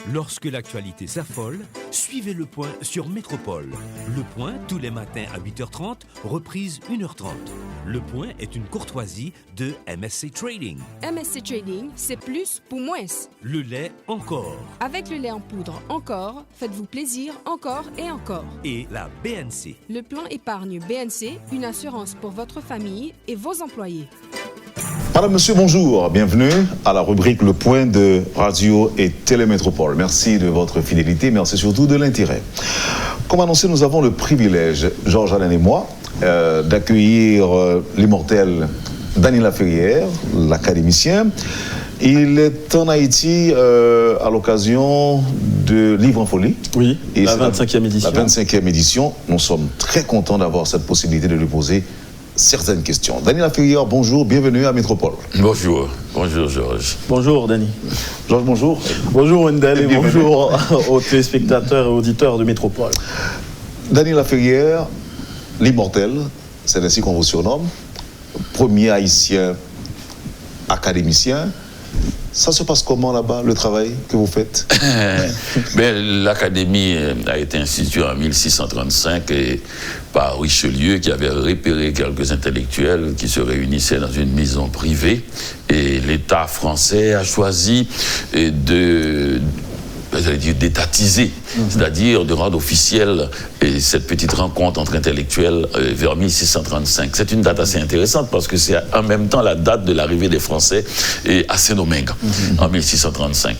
Lorsque l'actualité s'affole, suivez Le Point sur Métropole. Le Point, tous les matins à 8h30, reprise 1h30. Le Point est une courtoisie de MSC Trading. MSC Trading, c'est plus pour moins. Le lait encore. Avec le lait en poudre encore, faites-vous plaisir encore et encore. Et la BNC. Le plan épargne BNC, une assurance pour votre famille et vos employés. Madame, monsieur, bonjour. Bienvenue à la rubrique Le Point de Radio et Télémétropole. Merci de votre fidélité, merci surtout de l'intérêt. Comme annoncé, nous avons le privilège, Georges Alain et moi, d'accueillir l'immortel Dany Laferrière, l'académicien. Il est en Haïti à l'occasion de Livre en Folie. Oui, et la 25e édition. La 25e édition. Nous sommes très contents d'avoir cette possibilité de lui poser certaines questions. Dany Laferrière, bonjour, bienvenue à Métropole. Bonjour, bonjour Georges. Bonjour Dany. Georges, bonjour. Bonjour Wendell et bonjour aux téléspectateurs et auditeurs de Métropole. Dany Laferrière, l'immortel, c'est ainsi qu'on vous surnomme, premier haïtien académicien. Ça se passe comment là-bas, le travail que vous faites? L'Académie a été instituée en 1635 par Richelieu, qui avait repéré quelques intellectuels qui se réunissaient dans une maison privée. Et l'État français a choisi d'étatiser, c'est-à-dire de rendre officielle cette petite rencontre entre intellectuels vers 1635. C'est une date assez intéressante parce que c'est en même temps la date de l'arrivée des Français à Saint-Domingue en 1635.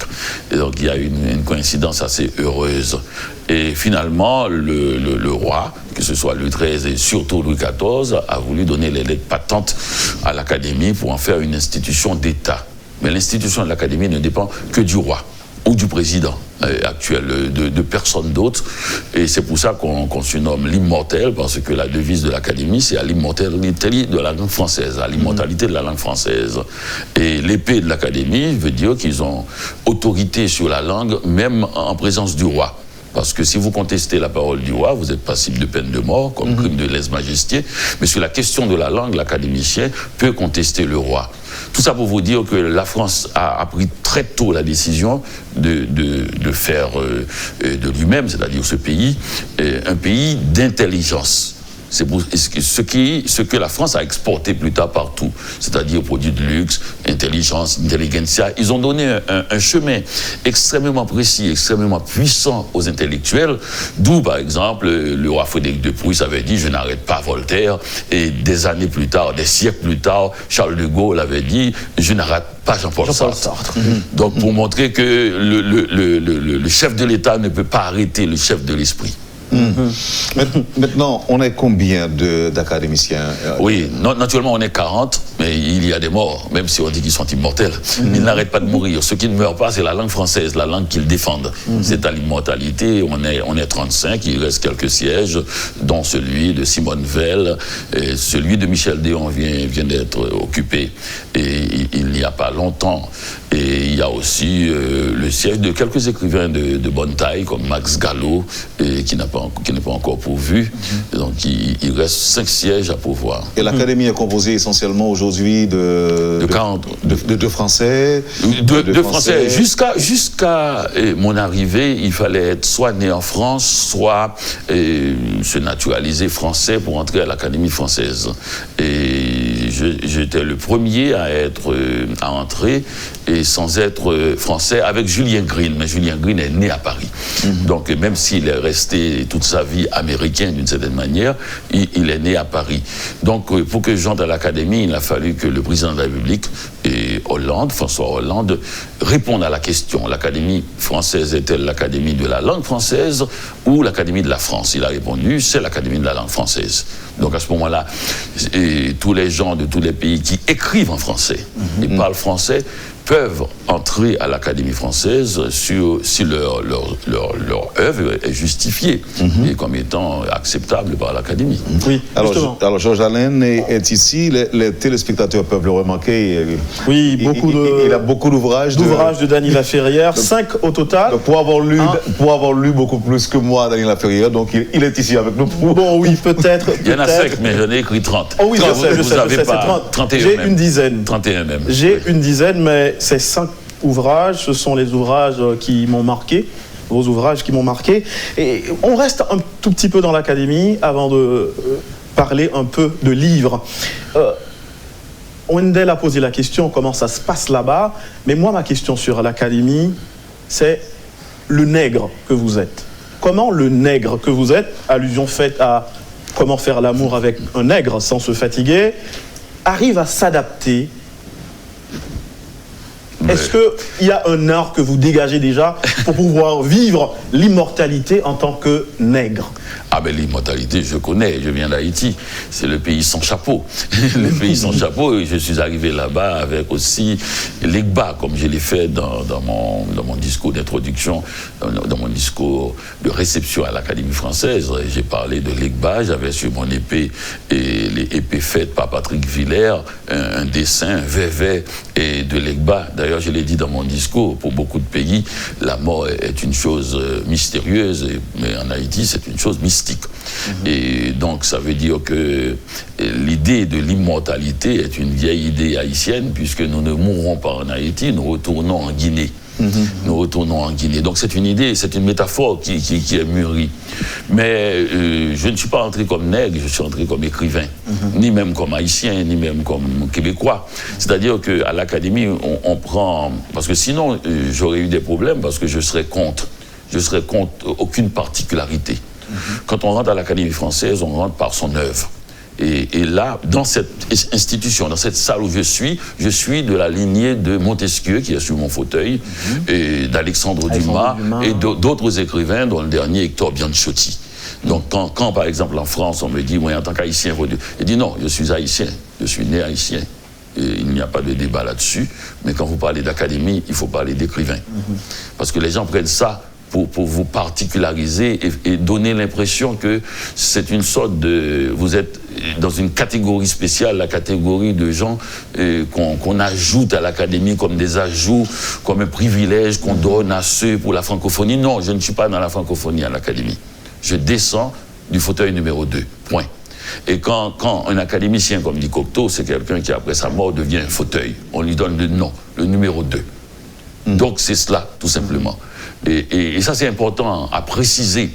Et donc il y a une coïncidence assez heureuse. Et finalement, le roi, que ce soit Louis XIII et surtout Louis XIV, a voulu donner les lettres patentes à l'Académie pour en faire une institution d'État. Mais l'institution de l'Académie ne dépend que du roi ou du président actuel, de personne d'autre. Et c'est pour ça qu'on se nomme l'immortel, parce que la devise de l'Académie, c'est à l'immortalité de la langue française, à l'immortalité de la langue française. Et l'épée de l'Académie veut dire qu'ils ont autorité sur la langue, même en présence du roi. Parce que si vous contestez la parole du roi, vous êtes passible de peine de mort, comme crime de lèse-majesté. Mais sur la question de la langue, l'académicien peut contester le roi. Tout ça pour vous dire que la France a pris très tôt la décision de faire de lui-même, c'est-à-dire ce pays, un pays d'intelligence. C'est ce que la France a exporté plus tard partout, c'est-à-dire produits de luxe, intelligence, intelligentsia. Ils ont donné un chemin extrêmement précis, extrêmement puissant aux intellectuels, d'où, par exemple, le roi Frédéric de Prusse avait dit « Je n'arrête pas Voltaire », et des années plus tard, des siècles plus tard, Charles de Gaulle avait dit « Je n'arrête pas Jean-Paul Sartre ». Donc, pour montrer que le chef de l'État ne peut pas arrêter le chef de l'esprit. Maintenant, on est combien d'académiciens? Oui, naturellement on est 40, mais il y a des morts, même si on dit qu'ils sont immortels. Ils n'arrêtent pas de mourir. Ce qui ne meurt pas, c'est la langue française, la langue qu'ils défendent. C'est à l'immortalité, on est 35, il reste quelques sièges, dont celui de Simone Veil, et celui de Michel Déon vient d'être occupé, et il n'y a pas longtemps. Et il y a aussi le siège de quelques écrivains de bonne taille, comme Max Gallo, qui n'est pas encore pourvu. Et donc il reste 5 sièges à pourvoir. Et l'Académie est composée essentiellement aujourd'hui de 40. De Français. De Français. Jusqu'à mon arrivée, il fallait être soit né en France, soit se naturaliser français pour entrer à l'Académie française. Et j'étais le premier à entrer, et sans être français, avec Julien Green. Mais Julien Green est né à Paris. Donc même s'il est resté toute sa vie américain d'une certaine manière, il est né à Paris. Donc pour que j'entre à l'Académie, il a fallu que le président de la République, François Hollande, réponde à la question. L'Académie française est-elle l'Académie de la langue française ou l'Académie de la France? Il a répondu, c'est l'Académie de la langue française. Donc à ce moment-là, tous les gens de tous les pays qui écrivent en français et parlent français peuvent entrer à l'Académie française si leur œuvre est justifiée et comme étant acceptable par l'Académie. Oui, alors Georges Alain est ici, les téléspectateurs peuvent le remarquer. Oui, il a beaucoup d'ouvrages. De Dany Laferrière, 5 au total. Pour avoir lu beaucoup plus que moi, Dany Laferrière, donc il est ici avec nous. Bon, oui, peut-être. Il y en a 5, mais j'en ai écrit 30. Oh oui, je sais, vous n'avez pas 30. 31 J'ai même. une dizaine. 31 même. J'ai une dizaine, mais c'est 5 ouvrages, ce sont les ouvrages qui m'ont marqué, vos ouvrages qui m'ont marqué. Et on reste un tout petit peu dans l'académie avant de parler un peu de livres. Wendell a posé la question comment ça se passe là-bas, mais moi ma question sur l'académie, c'est le nègre que vous êtes. Comment le nègre que vous êtes, allusion faite à comment faire l'amour avec un nègre sans se fatiguer, arrive à s'adapter? Est-ce qu'il y a un art que vous dégagez déjà pour pouvoir vivre l'immortalité en tant que nègre? Ah ben l'immortalité, je connais, je viens d'Haïti, c'est le pays sans chapeau. Le pays sans chapeau, et je suis arrivé là-bas avec aussi l'Egba, comme je l'ai fait dans mon discours d'introduction, dans mon discours de réception à l'Académie française. J'ai parlé de l'Egba, j'avais sur mon épée, et les épées faites par Patrick Villers, un dessin, un vévet, et de l'Egba. D'ailleurs, je l'ai dit dans mon discours, pour beaucoup de pays, la mort est une chose mystérieuse, mais en Haïti, c'est une chose mystique. Et donc, ça veut dire que l'idée de l'immortalité est une vieille idée haïtienne, puisque nous ne mourrons pas en Haïti, nous retournons en Guinée. Nous retournons en Guinée. Donc, c'est une idée, c'est une métaphore qui est mûrie. Mais je ne suis pas entré comme nègre, je suis entré comme écrivain. Ni même comme haïtien, ni même comme québécois. C'est-à-dire qu'à l'Académie, on prend... Parce que sinon, j'aurais eu des problèmes, parce que je serais contre. Je serais contre aucune particularité. Quand on rentre à l'Académie française, on rentre par son œuvre. Et là, dans cette institution, dans cette salle où je suis de la lignée de Montesquieu, qui est sur mon fauteuil, et d'Alexandre Dumas, et d'autres écrivains, dont le dernier, Hector Bianchotti. Donc, quand, par exemple, en France, on me dit, moi, en tant qu'haïtien, je dis non, je suis haïtien, je suis né haïtien. Et il n'y a pas de débat là-dessus. Mais quand vous parlez d'académie, il faut parler d'écrivain. Parce que les gens prennent ça pour vous particulariser et donner l'impression que c'est une sorte de... Vous êtes dans une catégorie spéciale, la catégorie de gens qu'on ajoute à l'académie comme des ajouts, comme un privilège qu'on donne à ceux pour la francophonie. Non, je ne suis pas dans la francophonie à l'académie. Je descends du fauteuil numéro 2, point. Et quand un académicien comme Di Cocteau, c'est quelqu'un qui après sa mort devient un fauteuil, on lui donne le nom, le numéro 2. Donc c'est cela, tout simplement. Et ça, c'est important à préciser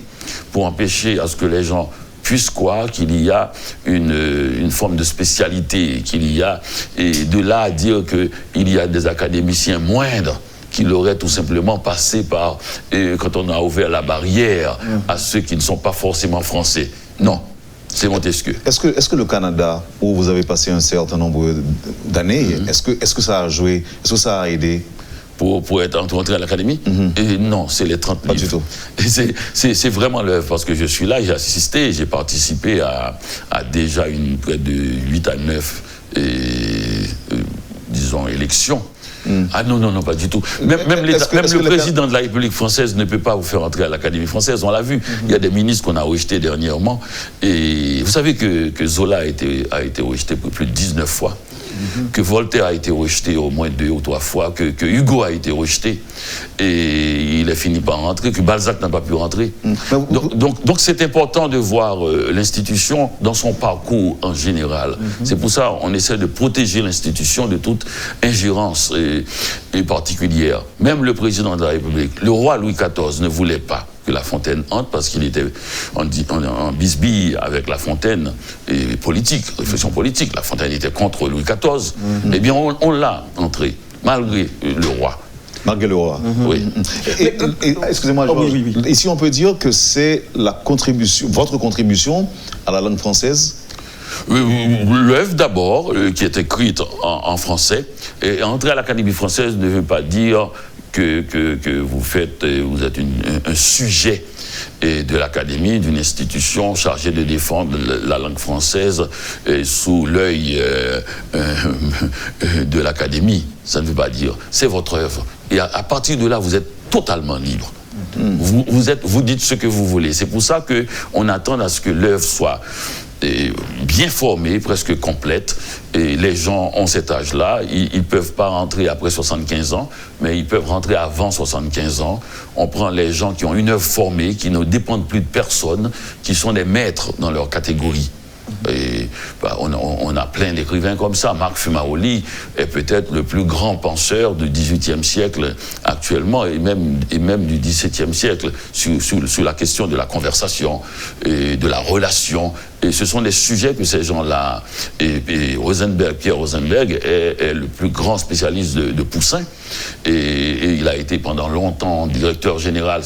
pour empêcher à ce que les gens puissent croire qu'il y a une forme de spécialité, qu'il y a, et de là à dire qu'il y a des académiciens moindres qui l'auraient tout simplement passé par, quand on a ouvert la barrière à ceux qui ne sont pas forcément français. Non, c'est Montesquieu. Est-ce que le Canada, où vous avez passé un certain nombre d'années, est-ce que ça a joué, est-ce que ça a aidé pour être entré à l'académie? Et non, c'est les 30 livres. Pas du tout. C'est vraiment l'œuvre, parce que je suis là, j'ai assisté, j'ai participé à déjà près de 8 à 9, disons, élections. Ah non, pas du tout. Même le président de la République française ne peut pas vous faire entrer à l'Académie française, on l'a vu. Il y a des ministres qu'on a rejetés dernièrement. Et vous savez que Zola a été rejeté plus de 19 fois. Que Voltaire a été rejeté au moins 2 ou 3 fois, que Hugo a été rejeté et il a fini par rentrer, que Balzac n'a pas pu rentrer. Donc c'est important de voir l'institution dans son parcours en général. C'est pour ça qu'on essaie de protéger l'institution de toute ingérence et particulière. Même le président de la République, le roi Louis XIV, ne voulait pas que La Fontaine entre parce qu'il était en bisbille avec La Fontaine et politique, réflexion politique. La Fontaine était contre Louis XIV. Eh bien, on l'a entré, malgré le roi. Malgré le roi. Oui. Excusez-moi, ici on peut dire que c'est votre contribution à la langue française. L'œuvre d'abord, qui est écrite en français, et entrer à l'Académie française ne veut pas dire que vous êtes un sujet de l'Académie, d'une institution chargée de défendre la langue française sous l'œil de l'Académie. Ça ne veut pas dire. C'est votre œuvre. Et à partir de là, vous êtes totalement libre. Vous dites ce que vous voulez. C'est pour ça qu'on attend à ce que l'œuvre soit bien formée, presque complète. Et les gens ont cet âge-là. Ils ne peuvent pas rentrer après 75 ans, mais ils peuvent rentrer avant 75 ans. On prend les gens qui ont une œuvre formée, qui ne dépendent plus de personne, qui sont des maîtres dans leur catégorie. Et on a plein d'écrivains comme ça. Marc Fumaoli est peut-être le plus grand penseur du XVIIIe siècle actuellement et même du XVIIe siècle sur la question de la conversation et de la relation. Et ce sont des sujets que ces gens-là, et Pierre Rosenberg est le plus grand spécialiste de Poussin, et il a été pendant longtemps directeur général,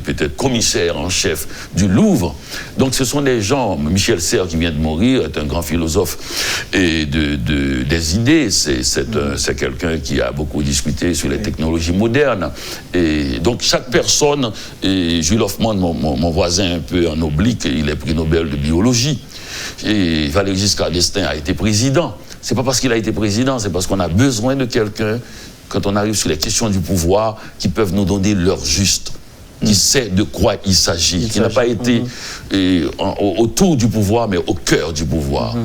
peut-être commissaire en chef du Louvre. Donc ce sont des gens, Michel Serres qui vient de mourir, est un grand philosophe et des idées, c'est quelqu'un qui a beaucoup discuté sur les technologies modernes. Et donc chaque personne, et Jules Hoffmann, mon voisin un peu en oblique, il est prix Nobel de biologie. Et Valéry Giscard d'Estaing a été président. C'est pas parce qu'il a été président, c'est parce qu'on a besoin de quelqu'un, quand on arrive sur les questions du pouvoir, qui peuvent nous donner l'heure juste, qui sait de quoi il s'agit, qui n'a pas été autour du pouvoir, mais au cœur du pouvoir.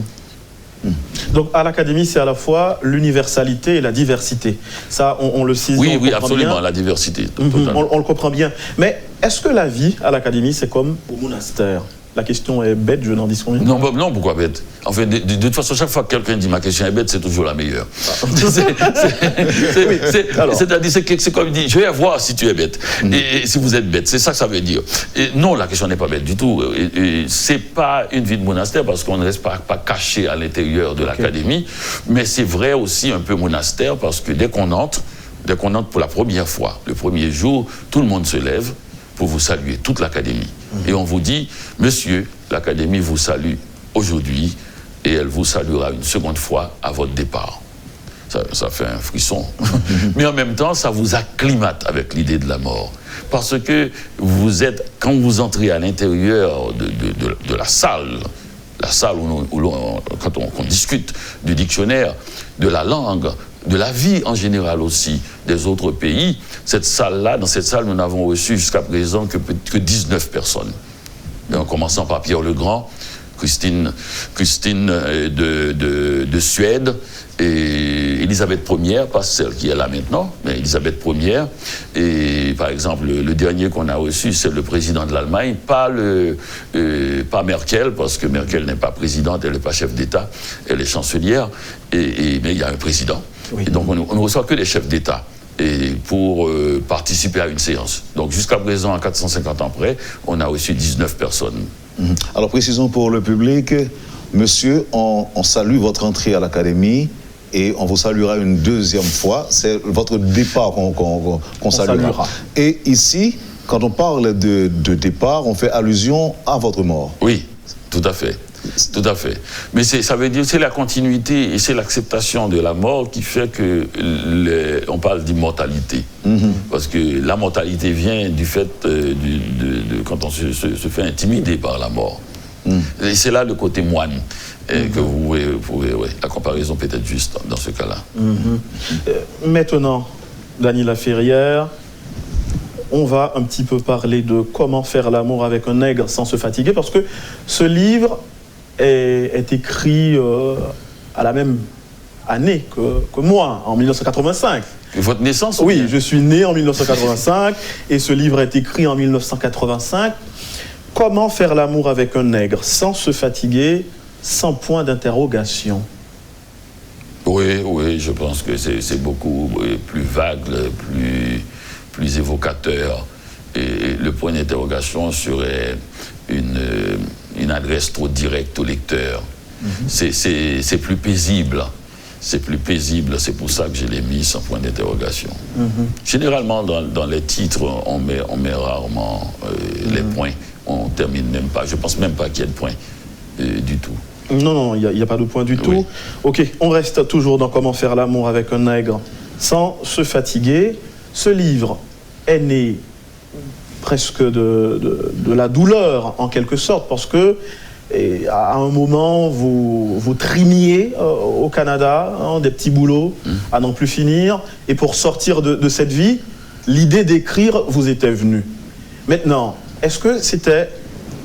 Donc à l'Académie, c'est à la fois l'universalité et la diversité. Ça, on le saisit. Oui, absolument, bien. La diversité. On le comprend bien. Mais est-ce que la vie à l'Académie, c'est comme au monastère? La question est bête, je n'en dis rien. Non, pourquoi bête? Enfin, de toute façon, chaque fois que quelqu'un dit ma question est bête, c'est toujours la meilleure. C'est-à-dire, c'est comme il dit, je vais voir si tu es bête. Et si vous êtes bête, c'est ça que ça veut dire. Et non, la question n'est pas bête du tout. C'est pas une vie de monastère parce qu'on ne reste pas caché à l'intérieur de l'Académie. Mais c'est vrai aussi un peu monastère parce que dès qu'on entre pour la première fois, le premier jour, tout le monde se lève pour vous saluer, toute l'Académie. Et on vous dit, monsieur, l'Académie vous salue aujourd'hui et elle vous saluera une seconde fois à votre départ. Ça fait un frisson. Mais en même temps, ça vous acclimate avec l'idée de la mort. Parce que quand vous entrez à l'intérieur de la salle quand on discute du dictionnaire, de la langue, de la vie en général aussi des autres pays, dans cette salle, nous n'avons reçu jusqu'à présent que 19 personnes. Et en commençant par Pierre le Grand, Christine de Suède, et Élisabeth Ier, pas celle qui est là maintenant, mais Élisabeth Ier. Et par exemple, le dernier qu'on a reçu, c'est le président de l'Allemagne, pas Merkel, parce que Merkel n'est pas présidente, elle n'est pas chef d'État, elle est chancelière, mais il y a un président. Oui. Et donc on ne reçoit que des chefs d'État pour participer à une séance. Donc jusqu'à présent, à 450 ans près, on a reçu 19 personnes. Alors précisons pour le public, monsieur, on salue votre entrée à l'Académie et on vous saluera une deuxième fois. C'est votre départ qu'on saluera. Et ici, quand on parle de départ, on fait allusion à votre mort. Oui, tout à fait. Tout à fait. Mais ça veut dire c'est la continuité et c'est l'acceptation de la mort qui fait que on parle d'immortalité. Parce que la mortalité vient du fait quand on se fait intimider par la mort. Et c'est là le côté moine que vous pouvez la comparaison peut être juste dans ce cas-là. Maintenant, Dany Laferrière, on va un petit peu parler de comment faire l'amour avec un nègre sans se fatiguer, parce que ce livre est écrit à la même année que moi, en 1985. Votre naissance? Oui, je suis né en 1985 et ce livre est écrit en 1985. Comment faire l'amour avec un nègre sans se fatiguer, sans point d'interrogation? Oui, je pense que c'est beaucoup plus vague, plus évocateur. Et le point d'interrogation serait une adresse trop directe au lecteur. C'est plus paisible. C'est plus paisible, c'est pour ça que je l'ai mis sans point d'interrogation. Généralement, dans les titres, on met rarement les points. On termine même pas. Je pense même pas qu'il y ait de points du tout. Non, il n'y a pas de point du tout. Ok, on reste toujours dans Comment faire l'amour avec un nègre sans se fatiguer. Ce livre est né presque de la douleur, en quelque sorte, parce que à un moment, vous trimiez au Canada, des petits boulots à n'en plus finir, et pour sortir de cette vie, l'idée d'écrire vous était venue. Maintenant, est-ce que c'était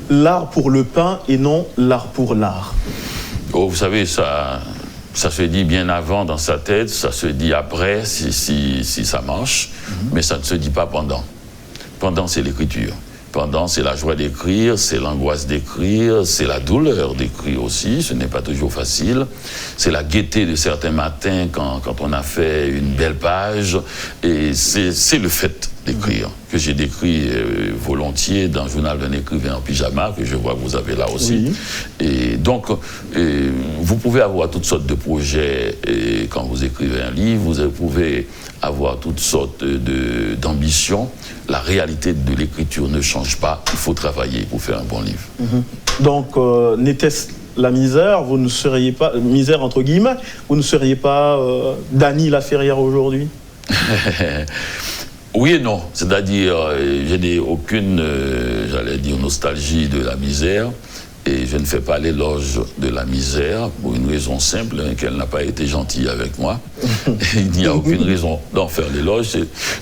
l'art pour le pain et non l'art pour l'art? Oh, vous savez, ça se dit bien avant dans sa tête, ça se dit après si ça marche, mais ça ne se dit pas pendant. Pendant, c'est l'écriture. Pendant, c'est la joie d'écrire, c'est l'angoisse d'écrire, c'est la douleur d'écrire aussi, ce n'est pas toujours facile. C'est la gaieté de certains matins quand on a fait une belle page. Et c'est le fait d'écrire, que j'ai décrit volontiers dans le journal d'un écrivain en pyjama, que je vois que vous avez là aussi. Oui. Et donc, vous pouvez avoir toutes sortes de projets quand vous écrivez un livre, vous pouvez avoir toutes sortes d'ambitions. La réalité de l'écriture ne change pas, il faut travailler pour faire un bon livre. Donc, n'était-ce la misère, vous ne seriez pas, misère entre guillemets, vous ne seriez pas Dany Laferrière aujourd'hui? Oui et non, c'est-à-dire, je n'ai aucune, j'allais dire, nostalgie de la misère, et je ne fais pas l'éloge de la misère pour une raison simple, qu'elle n'a pas été gentille avec moi. Il n'y a aucune raison d'en faire l'éloge.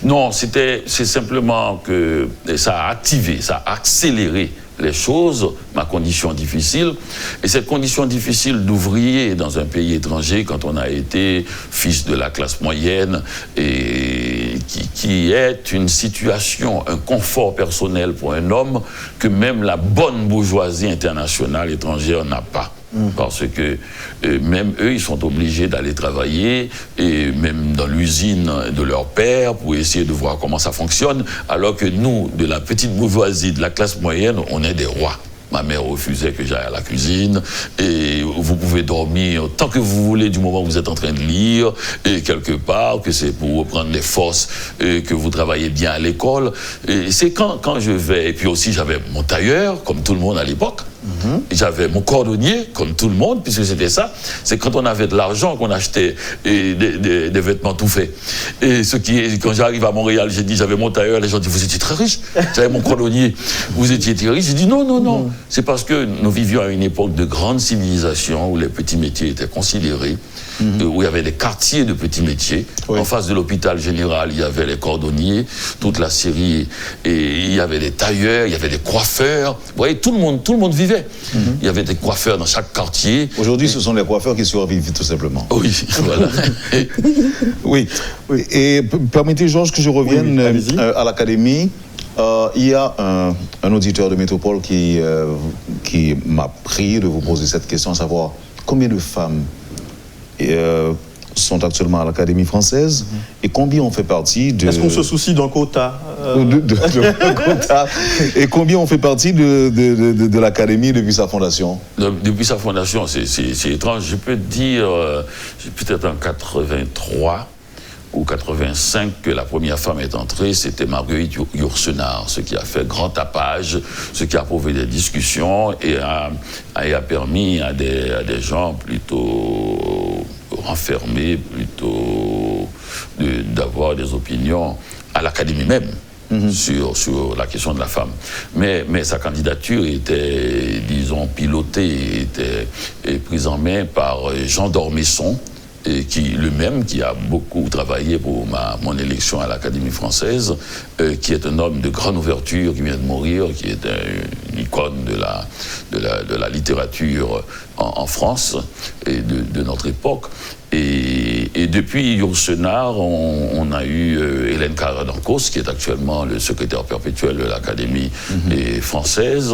Non, c'est simplement que ça a activé, ça a accéléré les choses, ma condition difficile. Et cette condition difficile d'ouvrier dans un pays étranger, quand on a été fils de la classe moyenne, et qui est une situation, un confort personnel pour un homme que même la bonne bourgeoisie internationale étrangère n'a pas. Parce que même eux, ils sont obligés d'aller travailler, et même dans l'usine de leur père, pour essayer de voir comment ça fonctionne, alors que nous, de la petite bourgeoisie, de la classe moyenne, on est des rois. Ma mère refusait que j'aille à la cuisine, et vous pouvez dormir tant que vous voulez du moment où vous êtes en train de lire, et quelque part, que c'est pour reprendre les forces, que vous travaillez bien à l'école. Et c'est quand je vais, et puis aussi j'avais mon tailleur, comme tout le monde à l'époque, j'avais mon cordonnier, comme tout le monde, puisque c'était ça. C'est quand on avait de l'argent qu'on achetait des vêtements tout faits. Et quand j'arrive à Montréal, j'ai dit, j'avais mon tailleur, les gens disent, vous étiez très riche. J'avais mon cordonnier, vous étiez très riche. J'ai dit, non. C'est parce que nous vivions à une époque de grande civilisation, où les petits métiers étaient considérés, où il y avait des quartiers de petits métiers. Oui. En face de l'hôpital général, il y avait les cordonniers, toute la série, et il y avait des tailleurs, il y avait des coiffeurs. Vous voyez, tout le monde vivait. Il y avait des coiffeurs dans chaque quartier. Aujourd'hui, ce sont les coiffeurs qui survivent, tout simplement. Oui, voilà. Oui. Et permettez, Georges, que je revienne à l'Académie. Il y a un auditeur de Métropole qui m'a prié de vous poser cette question, à savoir combien de femmes sont actuellement à l'Académie française et combien on fait partie de... Est-ce qu'on se soucie d'un quota quota. Et combien on fait partie de l'Académie depuis sa fondation? Depuis sa fondation, c'est étrange. Je peux dire, peut-être en 83 ou 85 que la première femme est entrée, c'était Marguerite Yourcenar, ce qui a fait grand tapage, ce qui a prouvé des discussions et a permis à des gens plutôt renfermés, plutôt d'avoir des opinions à l'Académie même. Sur la question de la femme. Mais sa candidature était, disons, pilotée, était prise en main par Jean d'Ormesson, et qui a beaucoup travaillé pour mon élection à l'Académie française, qui est un homme de grande ouverture, qui vient de mourir, qui est une icône de la littérature en France et de notre époque. Et depuis Yourcenar, on a eu Hélène Carrère-Dancos, qui est actuellement le secrétaire perpétuel de l'Académie française,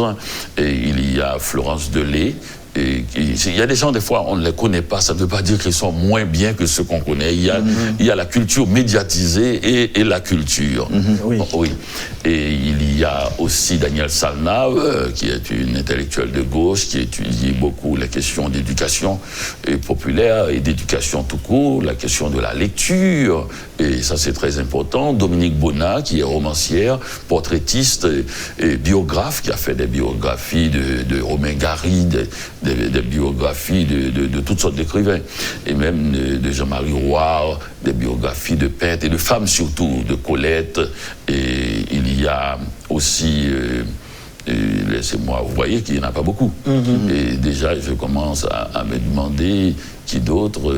et il y a Florence Delay. Il y a des gens, des fois, on ne les connaît pas, ça ne veut pas dire qu'ils sont moins bien que ceux qu'on connaît. Il y a la culture médiatisée et la culture. Oui. Et il y a aussi Danielle Salnave, qui est une intellectuelle de gauche, qui étudie beaucoup les questions d'éducation populaire et d'éducation tout court, la question de la lecture, et ça c'est très important. Dominique Bonnat, qui est romancière, portraitiste et biographe, qui a fait des biographies de Romain Gary, des biographies de toutes sortes d'écrivains, et même de Jean-Marie Roy, des biographies de peintres et de femmes surtout, de Colette, et il y a aussi... laissez-moi, vous voyez qu'il n'y en a pas beaucoup. Et déjà, je commence à me demander qui d'autre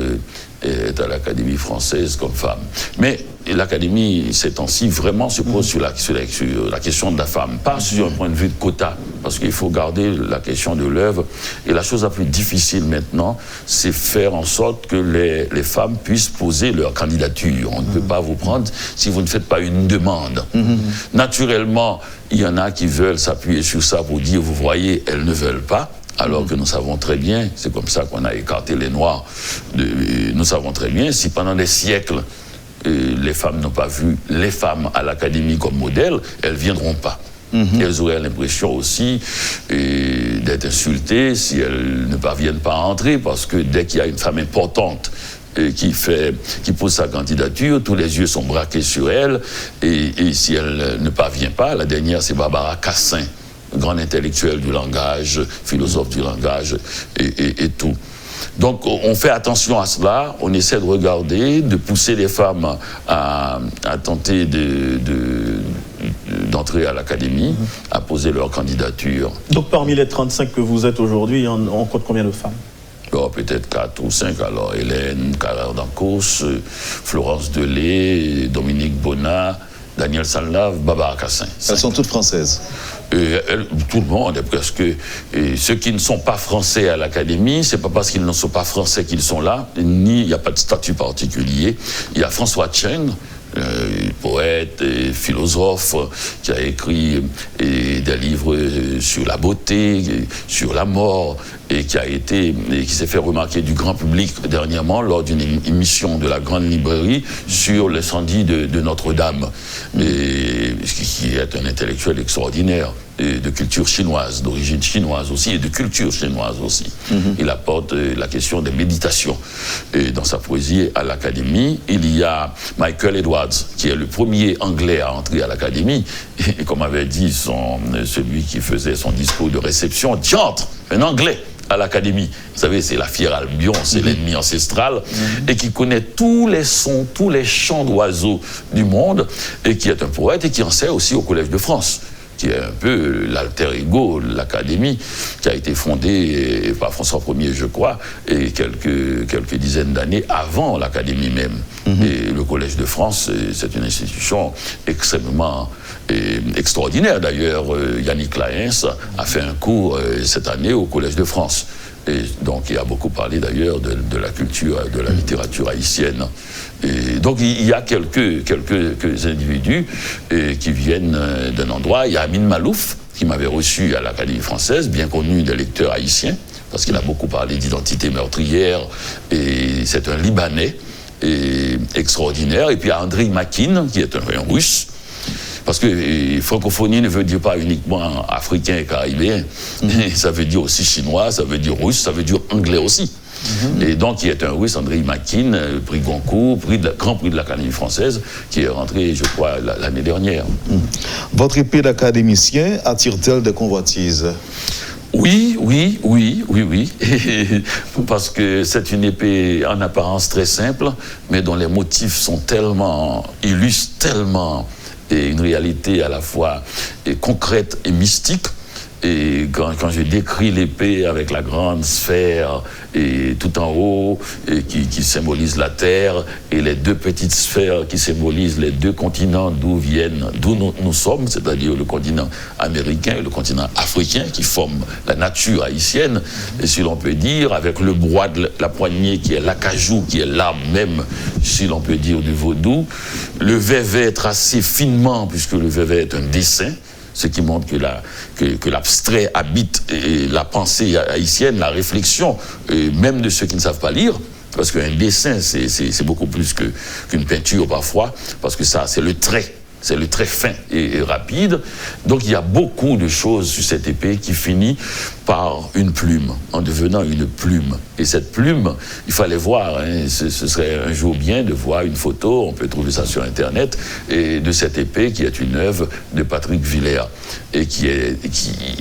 est à l'Académie française comme femme. Mais l'Académie, ces temps-ci, vraiment se pose sur la question de la femme, pas sur un point de vue de quota, parce qu'il faut garder la question de l'œuvre. Et la chose la plus difficile maintenant, c'est faire en sorte que les femmes puissent poser leur candidature. On ne peut pas vous prendre si vous ne faites pas une demande. Naturellement, il y en a qui veulent s'appuyer sur ça pour dire, vous voyez, elles ne veulent pas. Alors que nous savons très bien, c'est comme ça qu'on a écarté les Noirs, nous savons très bien, si pendant des siècles, les femmes n'ont pas vu les femmes à l'Académie comme modèle, elles ne viendront pas. Elles auraient l'impression aussi d'être insultées si elles ne parviennent pas à entrer, parce que dès qu'il y a une femme importante qui pose sa candidature, tous les yeux sont braqués sur elle, et si elle ne parvient pas, la dernière c'est Barbara Cassin, grand intellectuel du langage, philosophe du langage et tout. Donc on fait attention à cela, on essaie de regarder, de pousser les femmes à tenter d'entrer à l'académie, à poser leur candidature. Donc parmi les 35 que vous êtes aujourd'hui, on compte combien de femmes? Oh, peut-être 4 ou 5, alors Hélène Carrère d'Ancos, Florence Delay, Dominique Bonnat, Daniel Salnave, Barbara Cassin. Elles sont toutes françaises. Tout le monde est presque. Ceux qui ne sont pas français à l'Académie, c'est pas parce qu'ils ne sont pas français qu'ils sont là, ni il n'y a pas de statut particulier. Il y a François Cheng, poète et philosophe, qui a écrit des livres sur la beauté, sur la mort, et qui s'est fait remarquer du grand public dernièrement lors d'une émission de la Grande Librairie sur l'incendie de Notre-Dame, qui est un intellectuel extraordinaire, de culture chinoise, d'origine chinoise aussi, et de culture chinoise aussi. Il apporte la question des méditations dans sa poésie à l'Académie. Il y a Michael Edwards, qui est le premier anglais à entrer à l'Académie, et comme avait dit celui qui faisait son discours de réception, diantre, un anglais à l'Académie. Vous savez, c'est la fière Albion, c'est l'ennemi ancestral, et qui connaît tous les sons, tous les chants d'oiseaux du monde, et qui est un poète et qui enseigne aussi au Collège de France, qui est un peu l'alter ego de l'Académie, qui a été fondée par François Ier, je crois, et quelques dizaines d'années avant l'Académie même. Et le Collège de France, c'est une institution extrêmement extraordinaire. D'ailleurs, Yannick Laens a fait un cours cette année au Collège de France. Et donc, il a beaucoup parlé d'ailleurs de la culture, de la littérature haïtienne. Et donc, il y a quelques individus qui viennent d'un endroit. Il y a Amin Malouf, qui m'avait reçu à l'Académie française, bien connu des lecteurs haïtiens, parce qu'il a beaucoup parlé d'identité meurtrière, et c'est un Libanais extraordinaire. Et puis, il y a Andriy Makin, qui est un Russe, parce que francophonie ne veut dire pas uniquement africain et caribéen, ça veut dire aussi chinois, ça veut dire russe, ça veut dire anglais aussi. Et donc, il est un Russe, Andriy Makin, prix Goncourt, grand prix de l'Académie française, qui est rentré, je crois, l'année dernière. Votre épée d'académicien attire-t-elle des convoitises? Oui. Parce que c'est une épée en apparence très simple, mais dont les motifs sont tellement, illustrent tellement une réalité à la fois concrète et mystique. Et quand je décris l'épée avec la grande sphère et tout en haut et qui symbolise la Terre, et les deux petites sphères qui symbolisent les deux continents d'où nous sommes, c'est-à-dire le continent américain et le continent africain, qui forment la nature haïtienne, et si l'on peut dire, avec le bois de la poignée qui est l'acajou, qui est l'arbre même, si l'on peut dire, du vaudou, le vévet tracé finement, puisque le vévet est un dessin, ce qui montre que l'abstrait habite la pensée haïtienne, la réflexion, même de ceux qui ne savent pas lire, parce qu'un dessin, c'est beaucoup plus qu'une peinture parfois, parce que ça, c'est le trait fin et rapide. Donc il y a beaucoup de choses sur cette épée qui finit par une plume, en devenant une plume. Et cette plume, il fallait voir, ce serait un jour bien de voir une photo, on peut trouver ça sur Internet, et de cette épée qui est une œuvre de Patrick Villers. Et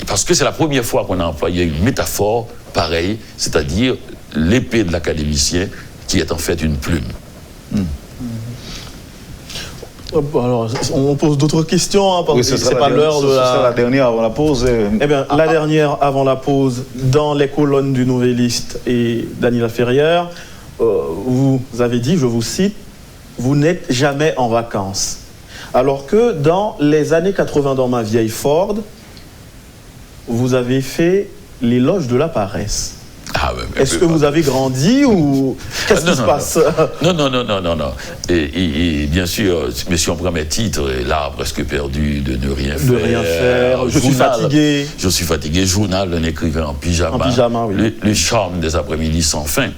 parce que c'est la première fois qu'on a employé une métaphore pareille, c'est-à-dire l'épée de l'académicien qui est en fait une plume. Alors, on pose d'autres questions, parce que c'est pas l'heure de Ce sera la dernière avant la pause. Eh bien, la dernière avant la pause, dans les colonnes du Nouvelliste et Daniela Ferrière, vous avez dit, je vous cite, « Vous n'êtes jamais en vacances ». Alors que dans les années 80, dans Ma vieille Ford, vous avez fait l'éloge de la paresse. Est-ce que vous avez grandi ou qu'est-ce qui se passe? Non. Et bien sûr, mais si on prend mes titres, L'art presque perdu, de ne rien faire. De rien faire, je suis fatigué. Je suis fatigué, journal d'un écrivain en pyjama. En pyjama, oui. Le charme des après-midi sans fin.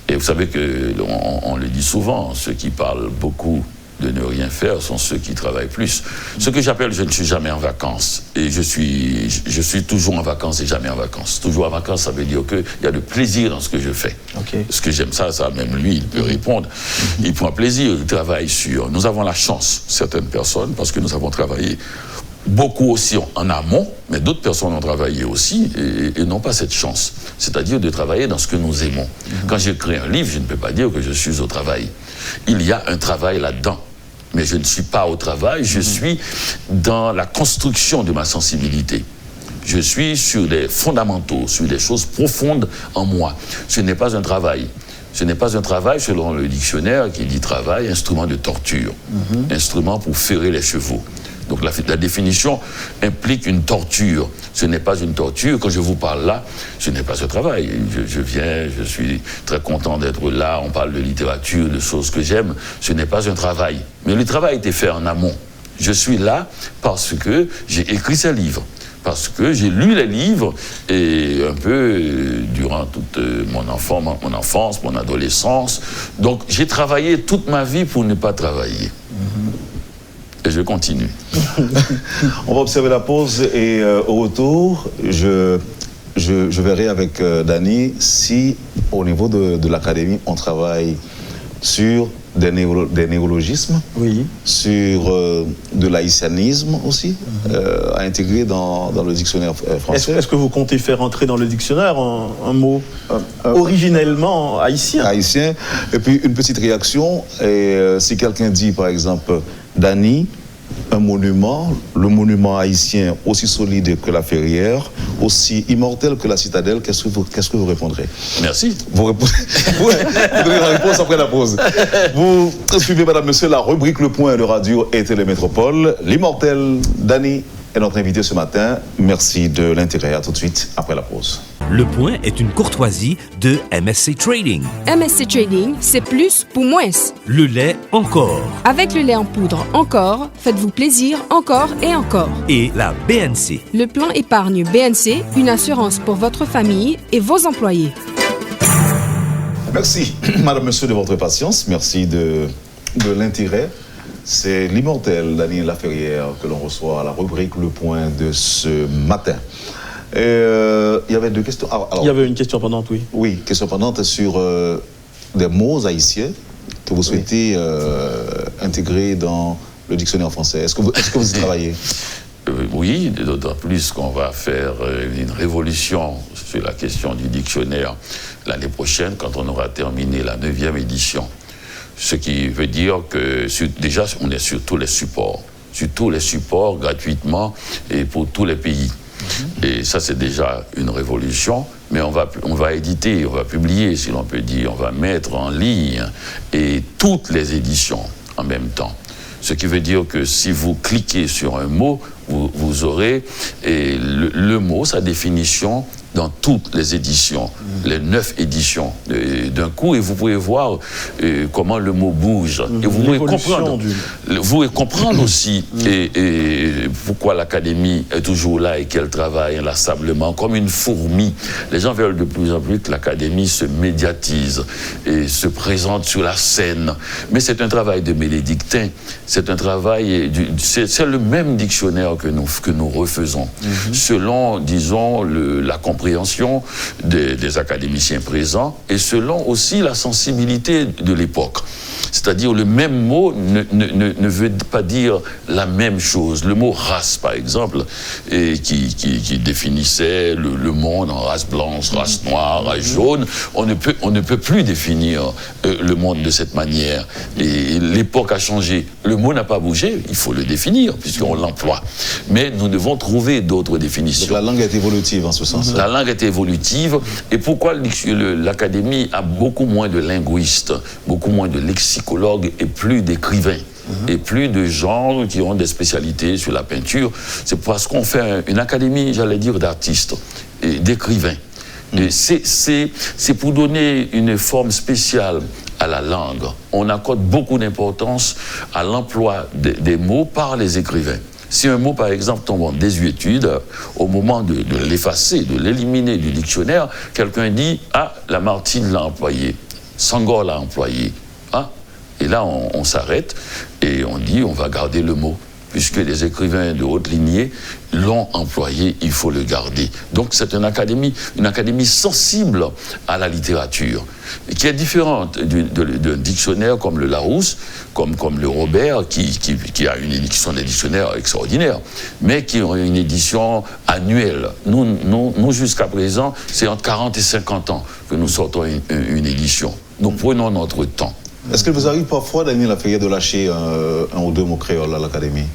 Et vous savez qu'on le dit souvent, ceux qui parlent beaucoup de ne rien faire sont ceux qui travaillent plus. Ce que j'appelle, je ne suis jamais en vacances. Et je suis toujours en vacances et jamais en vacances. Toujours en vacances, ça veut dire qu'il y a de plaisir dans ce que je fais. Okay. Ce que j'aime ça, même lui, il peut répondre. Il prend plaisir, il travaille sur... Nous avons la chance, certaines personnes, parce que nous avons travaillé beaucoup aussi en amont, mais d'autres personnes ont travaillé aussi et n'ont pas cette chance. C'est-à-dire de travailler dans ce que nous aimons. Quand j'écris un livre, je ne peux pas dire que je suis au travail. Il y a un travail là-dedans. Mais je ne suis pas au travail, je suis dans la construction de ma sensibilité. Je suis sur des fondamentaux, sur des choses profondes en moi. Ce n'est pas un travail. Ce n'est pas un travail, selon le dictionnaire qui dit travail, instrument de torture, instrument pour ferrer les chevaux. Donc la définition implique une torture. Ce n'est pas une torture. Quand je vous parle là, ce n'est pas un travail. Je viens, je suis très content d'être là. On parle de littérature, de choses que j'aime. Ce n'est pas un travail. Mais le travail a été fait en amont. Je suis là parce que j'ai écrit ces livres. Parce que j'ai lu les livres et un peu durant toute mon enfance, mon adolescence. Donc j'ai travaillé toute ma vie pour ne pas travailler. Et je continue. On va observer la pause et au retour, je verrai avec Dany si au niveau de l'académie, on travaille sur des néologismes, oui, sur de l'haïtianisme aussi, à intégrer dans le dictionnaire français. Est-ce que vous comptez faire entrer dans le dictionnaire un mot originellement haïtien? Haïtien. Et puis une petite réaction, et, si quelqu'un dit par exemple Dany, un monument, le monument haïtien aussi solide que la Ferrière, aussi immortel que la citadelle, qu'est-ce que vous répondrez? Merci. Vous donnez la réponse après la pause. Vous suivez, madame, monsieur, la rubrique Le Point de Radio et Télémétropole. L'immortel Dany est notre invité ce matin. Merci de l'intérêt. À tout de suite après la pause. Le Point est une courtoisie de MSC Trading. MSC Trading, c'est plus pour moins. Le lait encore. Avec le lait en poudre encore, faites-vous plaisir encore et encore. Et la BNC. Le plan épargne BNC, une assurance pour votre famille et vos employés. Merci, madame, monsieur, de votre patience. Merci de l'intérêt. C'est l'immortel Dany Laferrière que l'on reçoit à la rubrique Le Point de ce matin. Il y avait deux questions. Alors, il y avait une question pendante, oui. Oui, question pendante sur des mots haïtiens que vous souhaitez intégrer dans le dictionnaire français. Est-ce que vous y travaillez? Oui, d'autant plus qu'on va faire une révolution sur la question du dictionnaire l'année prochaine, quand on aura terminé la 9e édition. Ce qui veut dire que déjà, on est sur tous les supports gratuitement et pour tous les pays. Et ça, c'est déjà une révolution. Mais on va éditer, on va publier, si l'on peut dire, on va mettre en ligne et toutes les éditions en même temps. Ce qui veut dire que si vous cliquez sur un mot, vous aurez le mot, sa définition, dans toutes les éditions, les 9 éditions d'un coup, et vous pouvez voir comment le mot bouge. Et vous pouvez comprendre aussi et pourquoi l'Académie est toujours là et qu'elle travaille inlassablement, comme une fourmi. Les gens veulent de plus en plus que l'Académie se médiatise et se présente sur la scène. Mais c'est un travail de bénédictin, c'est un travail, c'est le même dictionnaire que nous refaisons, selon, disons, la compréhension des académiciens présents et selon aussi la sensibilité de l'époque. C'est-à-dire le même mot ne veut pas dire la même chose. Le mot race, par exemple, qui définissait le monde en race blanche, race noire, race jaune, on ne peut plus définir le monde de cette manière. Et l'époque a changé. Le mot n'a pas bougé, il faut le définir, puisqu'on l'emploie. Mais nous devons trouver d'autres définitions. Donc la langue est évolutive en ce sens. La langue est évolutive. Et pourquoi l'Académie a beaucoup moins de linguistes, beaucoup moins de lexicologues et plus d'écrivains et plus de gens qui ont des spécialités sur la peinture? C'est parce qu'on fait une académie, j'allais dire, d'artistes et d'écrivains. Et c'est pour donner une forme spéciale à la langue. On accorde beaucoup d'importance à l'emploi des mots par les écrivains. Si un mot, par exemple, tombe en désuétude, au moment de l'effacer, de l'éliminer du dictionnaire, quelqu'un dit « Ah, Lamartine l'a employé, Senghor l'a employé. » Ah, et là, on s'arrête et on dit « On va garder le mot. » Puisque les écrivains de haute lignée l'ont employé, il faut le garder. Donc c'est une académie sensible à la littérature, qui est différente d'un dictionnaire comme le Larousse, comme le Robert, qui a une édition des dictionnaires extraordinaire, mais qui ont une édition annuelle. Nous jusqu'à présent, c'est entre 40 et 50 ans que nous sortons une édition. Nous prenons notre temps. Est-ce qu'il vous arrive parfois, Daniel Laferrière, de lâcher un ou deux mots créoles à l'académie?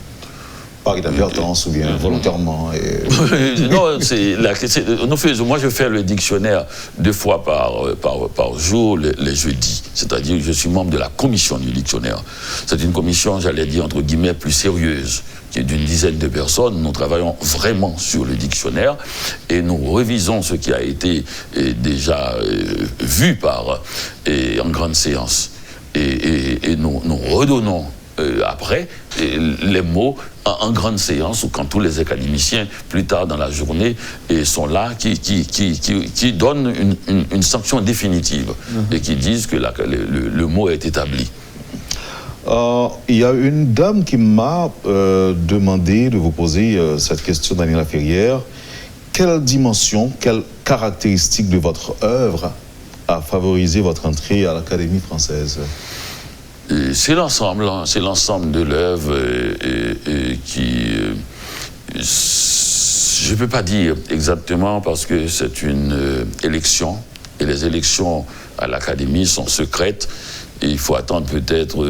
Par inadvertance ou bien volontairement Non, moi je fais le dictionnaire 2 fois par jour, les jeudis. C'est-à-dire que je suis membre de la commission du dictionnaire. C'est une commission, j'allais dire, entre guillemets, plus sérieuse, qui est d'une dizaine de personnes. Nous travaillons vraiment sur le dictionnaire et nous révisons ce qui a été déjà vu en grande séance. Et nous redonnons après les mots en grande séance, ou quand tous les académiciens, plus tard dans la journée, sont là, qui donnent une sanction définitive et qui disent que le mot est établi. Il y a une dame qui m'a demandé de vous poser cette question, Daniel Laferrière. Quelle dimension, quelle caractéristique de votre œuvre a favorisé votre entrée à l'Académie française? C'est l'ensemble de l'œuvre qui... je ne peux pas dire exactement parce que c'est une élection et les élections à l'Académie sont secrètes et il faut attendre peut-être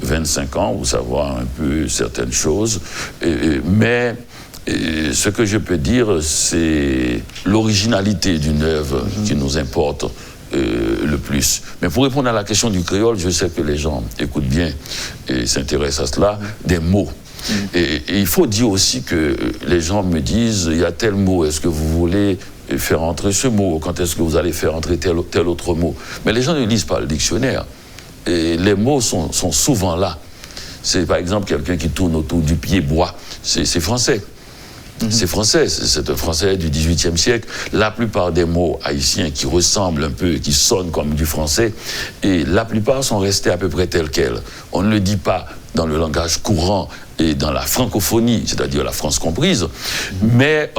25 ans pour savoir un peu certaines choses. Mais ce que je peux dire, c'est l'originalité d'une œuvre qui nous importe le plus. Mais pour répondre à la question du créole, je sais que les gens écoutent bien et s'intéressent à cela, des mots. Et il faut dire aussi que les gens me disent, il y a tel mot, est-ce que vous voulez faire entrer ce mot? Quand est-ce que vous allez faire entrer tel autre mot? Mais les gens ne lisent pas le dictionnaire. Et les mots sont souvent là. C'est par exemple quelqu'un qui tourne autour du pied bois. C'est français. C'est français, c'est un français du XVIIIe siècle. La plupart des mots haïtiens qui ressemblent un peu, qui sonnent comme du français, et la plupart sont restés à peu près tels quels. On ne le dit pas dans le langage courant et dans la francophonie, c'est-à-dire la France comprise, mais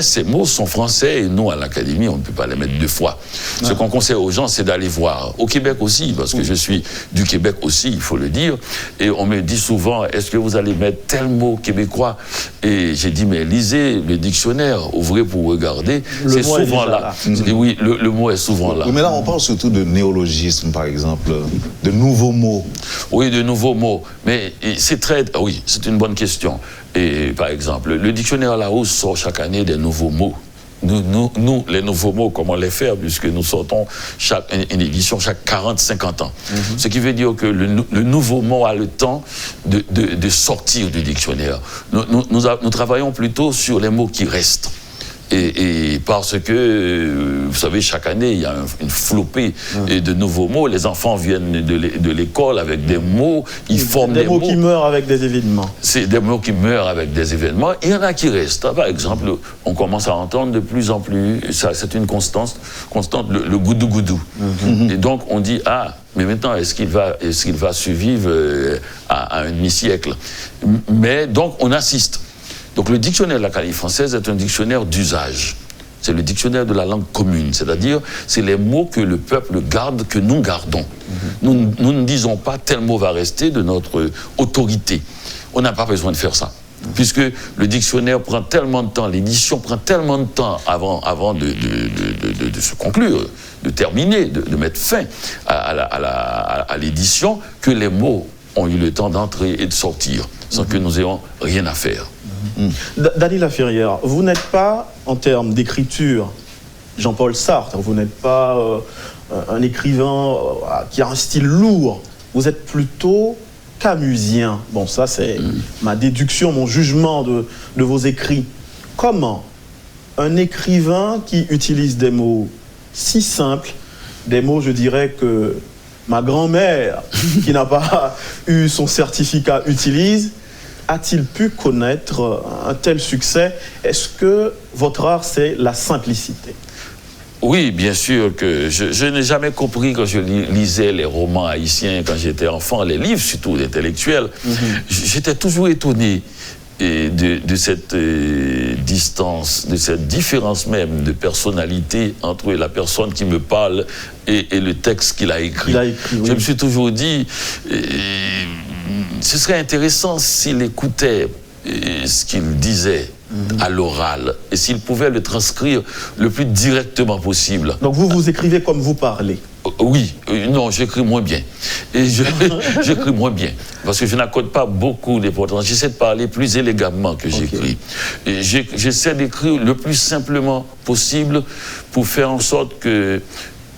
ces mots sont français et nous, à l'Académie, on ne peut pas les mettre 2 fois. Ce qu'on conseille aux gens, c'est d'aller voir. Au Québec aussi, parce que je suis du Québec aussi, il faut le dire, et on me dit souvent, est-ce que vous allez mettre tel mot québécois? Et j'ai dit, mais lisez le dictionnaire, ouvrez pour regarder, c'est souvent là. Oui, le mot est souvent là. Oui, mais là, on parle surtout de néologisme, par exemple, de nouveaux mots. Oui, de nouveaux mots, mais c'est très... Oui, c'est une bonne question. Et par exemple, le dictionnaire Larousse sort chaque année des nouveaux mots. Nous, les nouveaux mots, comment les faire, puisque nous sortons une édition chaque 40-50 ans. Ce qui veut dire que le nouveau mot a le temps de sortir du dictionnaire. Nous travaillons plutôt sur les mots qui restent. Et parce que, vous savez, chaque année, il y a une flopée de nouveaux mots. Les enfants viennent de l'école avec des mots, ils forment des mots. Des mots qui meurent avec des événements. C'est des mots qui meurent avec des événements. Il y en a qui restent. Par exemple, on commence à entendre de plus en plus, ça, c'est une constante, le goudou-goudou. Et donc, on dit, mais maintenant, est-ce qu'il va survivre à un demi-siècle? Mais donc, on assiste. Donc le dictionnaire de l'Académie française est un dictionnaire d'usage. C'est le dictionnaire de la langue commune, c'est-à-dire c'est les mots que le peuple garde, que nous gardons. Nous ne disons pas tel mot va rester de notre autorité. On n'a pas besoin de faire ça, puisque le dictionnaire prend tellement de temps, l'édition prend tellement de temps avant de se conclure, de terminer, de mettre fin à l'édition, que les mots ont eu le temps d'entrer et de sortir, sans que nous ayons rien à faire. Daniel Laferrière, vous n'êtes pas, en termes d'écriture, Jean-Paul Sartre, vous n'êtes pas un écrivain qui a un style lourd, vous êtes plutôt camusien. Bon, ça c'est ma déduction, mon jugement de vos écrits. Comment un écrivain qui utilise des mots si simples, des mots, je dirais, que ma grand-mère, qui n'a pas eu son certificat, utilise, a-t-il pu connaître un tel succès? Est-ce que votre art, c'est la simplicité? Oui, bien sûr que je n'ai jamais compris quand je lisais les romans haïtiens quand j'étais enfant, les livres surtout intellectuels. J'étais toujours étonné de cette distance, de cette différence même de personnalité entre la personne qui me parle et le texte qu'il a écrit. Oui. Je me suis toujours dit, ce serait intéressant s'il écoutait ce qu'il disait à l'oral et s'il pouvait le transcrire le plus directement possible. Donc vous écrivez comme vous parlez? Oui, non, j'écris moins bien. Et j'écris moins bien, parce que je n'accorde pas beaucoup d'importance. J'essaie de parler plus élégamment que j'écris. Et j'essaie d'écrire le plus simplement possible pour faire en sorte que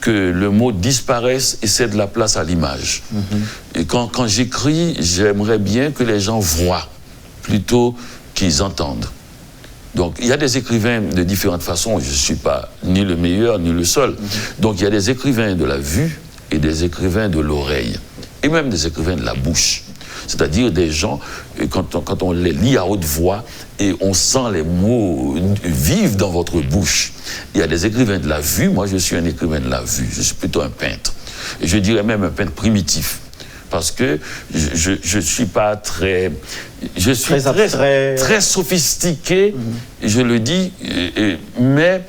le mot disparaisse et cède la place à l'image. Et quand j'écris, j'aimerais bien que les gens voient plutôt qu'ils entendent. Donc, il y a des écrivains de différentes façons. Je ne suis pas ni le meilleur, ni le seul. Donc, il y a des écrivains de la vue et des écrivains de l'oreille. Et même des écrivains de la bouche. C'est-à-dire des gens, quand on les lit à haute voix, et on sent les mots vivre dans votre bouche. Il y a des écrivains de la vue. Moi, je suis un écrivain de la vue. Je suis plutôt un peintre. Et je dirais même un peintre primitif. Parce que je suis pas très... Je suis très sophistiqué, je le dis, mais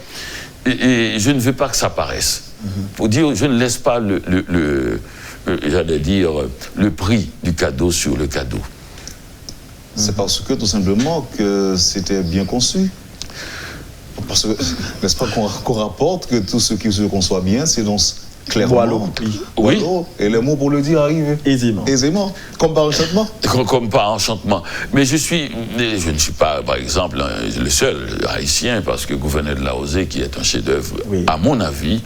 je ne veux pas que ça paraisse. Pour dire, je ne laisse pas j'allais dire, le prix du cadeau sur le cadeau. C'est parce que, tout simplement, que c'était bien conçu. Parce que, n'est-ce pas qu'on rapporte que tout ce qui se conçoit bien, c'est donc... clairement. Oui. Et les mots pour le dire arrivent aisément. Comme par enchantement. Comme par enchantement. Mais je ne suis pas, par exemple, le seul haïtien, parce que Gouverneur de Laosé, qui est un chef-d'œuvre, à mon avis,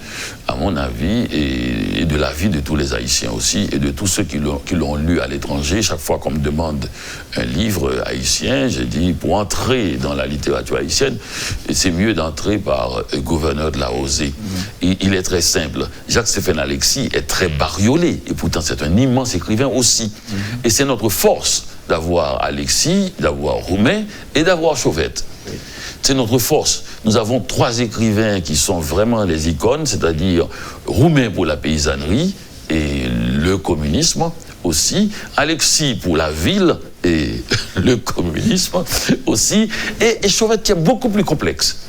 et de l'avis de tous les Haïtiens aussi, et de tous ceux qui l'ont lu à l'étranger. Chaque fois qu'on me demande un livre haïtien, j'ai dit, pour entrer dans la littérature haïtienne, c'est mieux d'entrer par Gouverneur de Laosé. Il est très simple. Jacques-Stéphane Alexis est très bariolé, et pourtant c'est un immense écrivain aussi. Et c'est notre force d'avoir Alexis, d'avoir Roumain et d'avoir Chauvette. C'est notre force. Nous avons 3 écrivains qui sont vraiment les icônes, c'est-à-dire Roumain pour la paysannerie et le communisme aussi, Alexis pour la ville et le communisme aussi, et Chauvette qui est beaucoup plus complexe.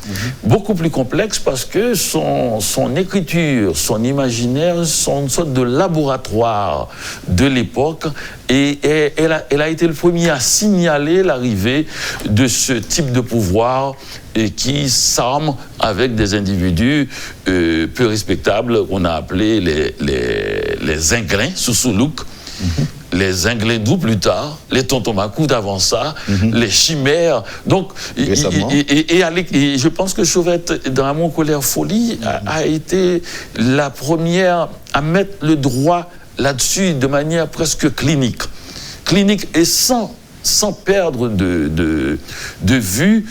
Beaucoup plus complexe parce que son écriture, son imaginaire sont une sorte de laboratoire de l'époque, et elle a été le premier à signaler l'arrivée de ce type de pouvoir et qui s'arme avec des individus peu respectables qu'on a appelés les Inglins, Soussoulouk, les Inglindous plus tard, les Tontomacoutes avant ça, les Chimères. Donc, et je pense que Chauvette, dans Amour, colère, folie, a été la première à mettre le droit là-dessus de manière presque clinique. Clinique et sans perdre de vue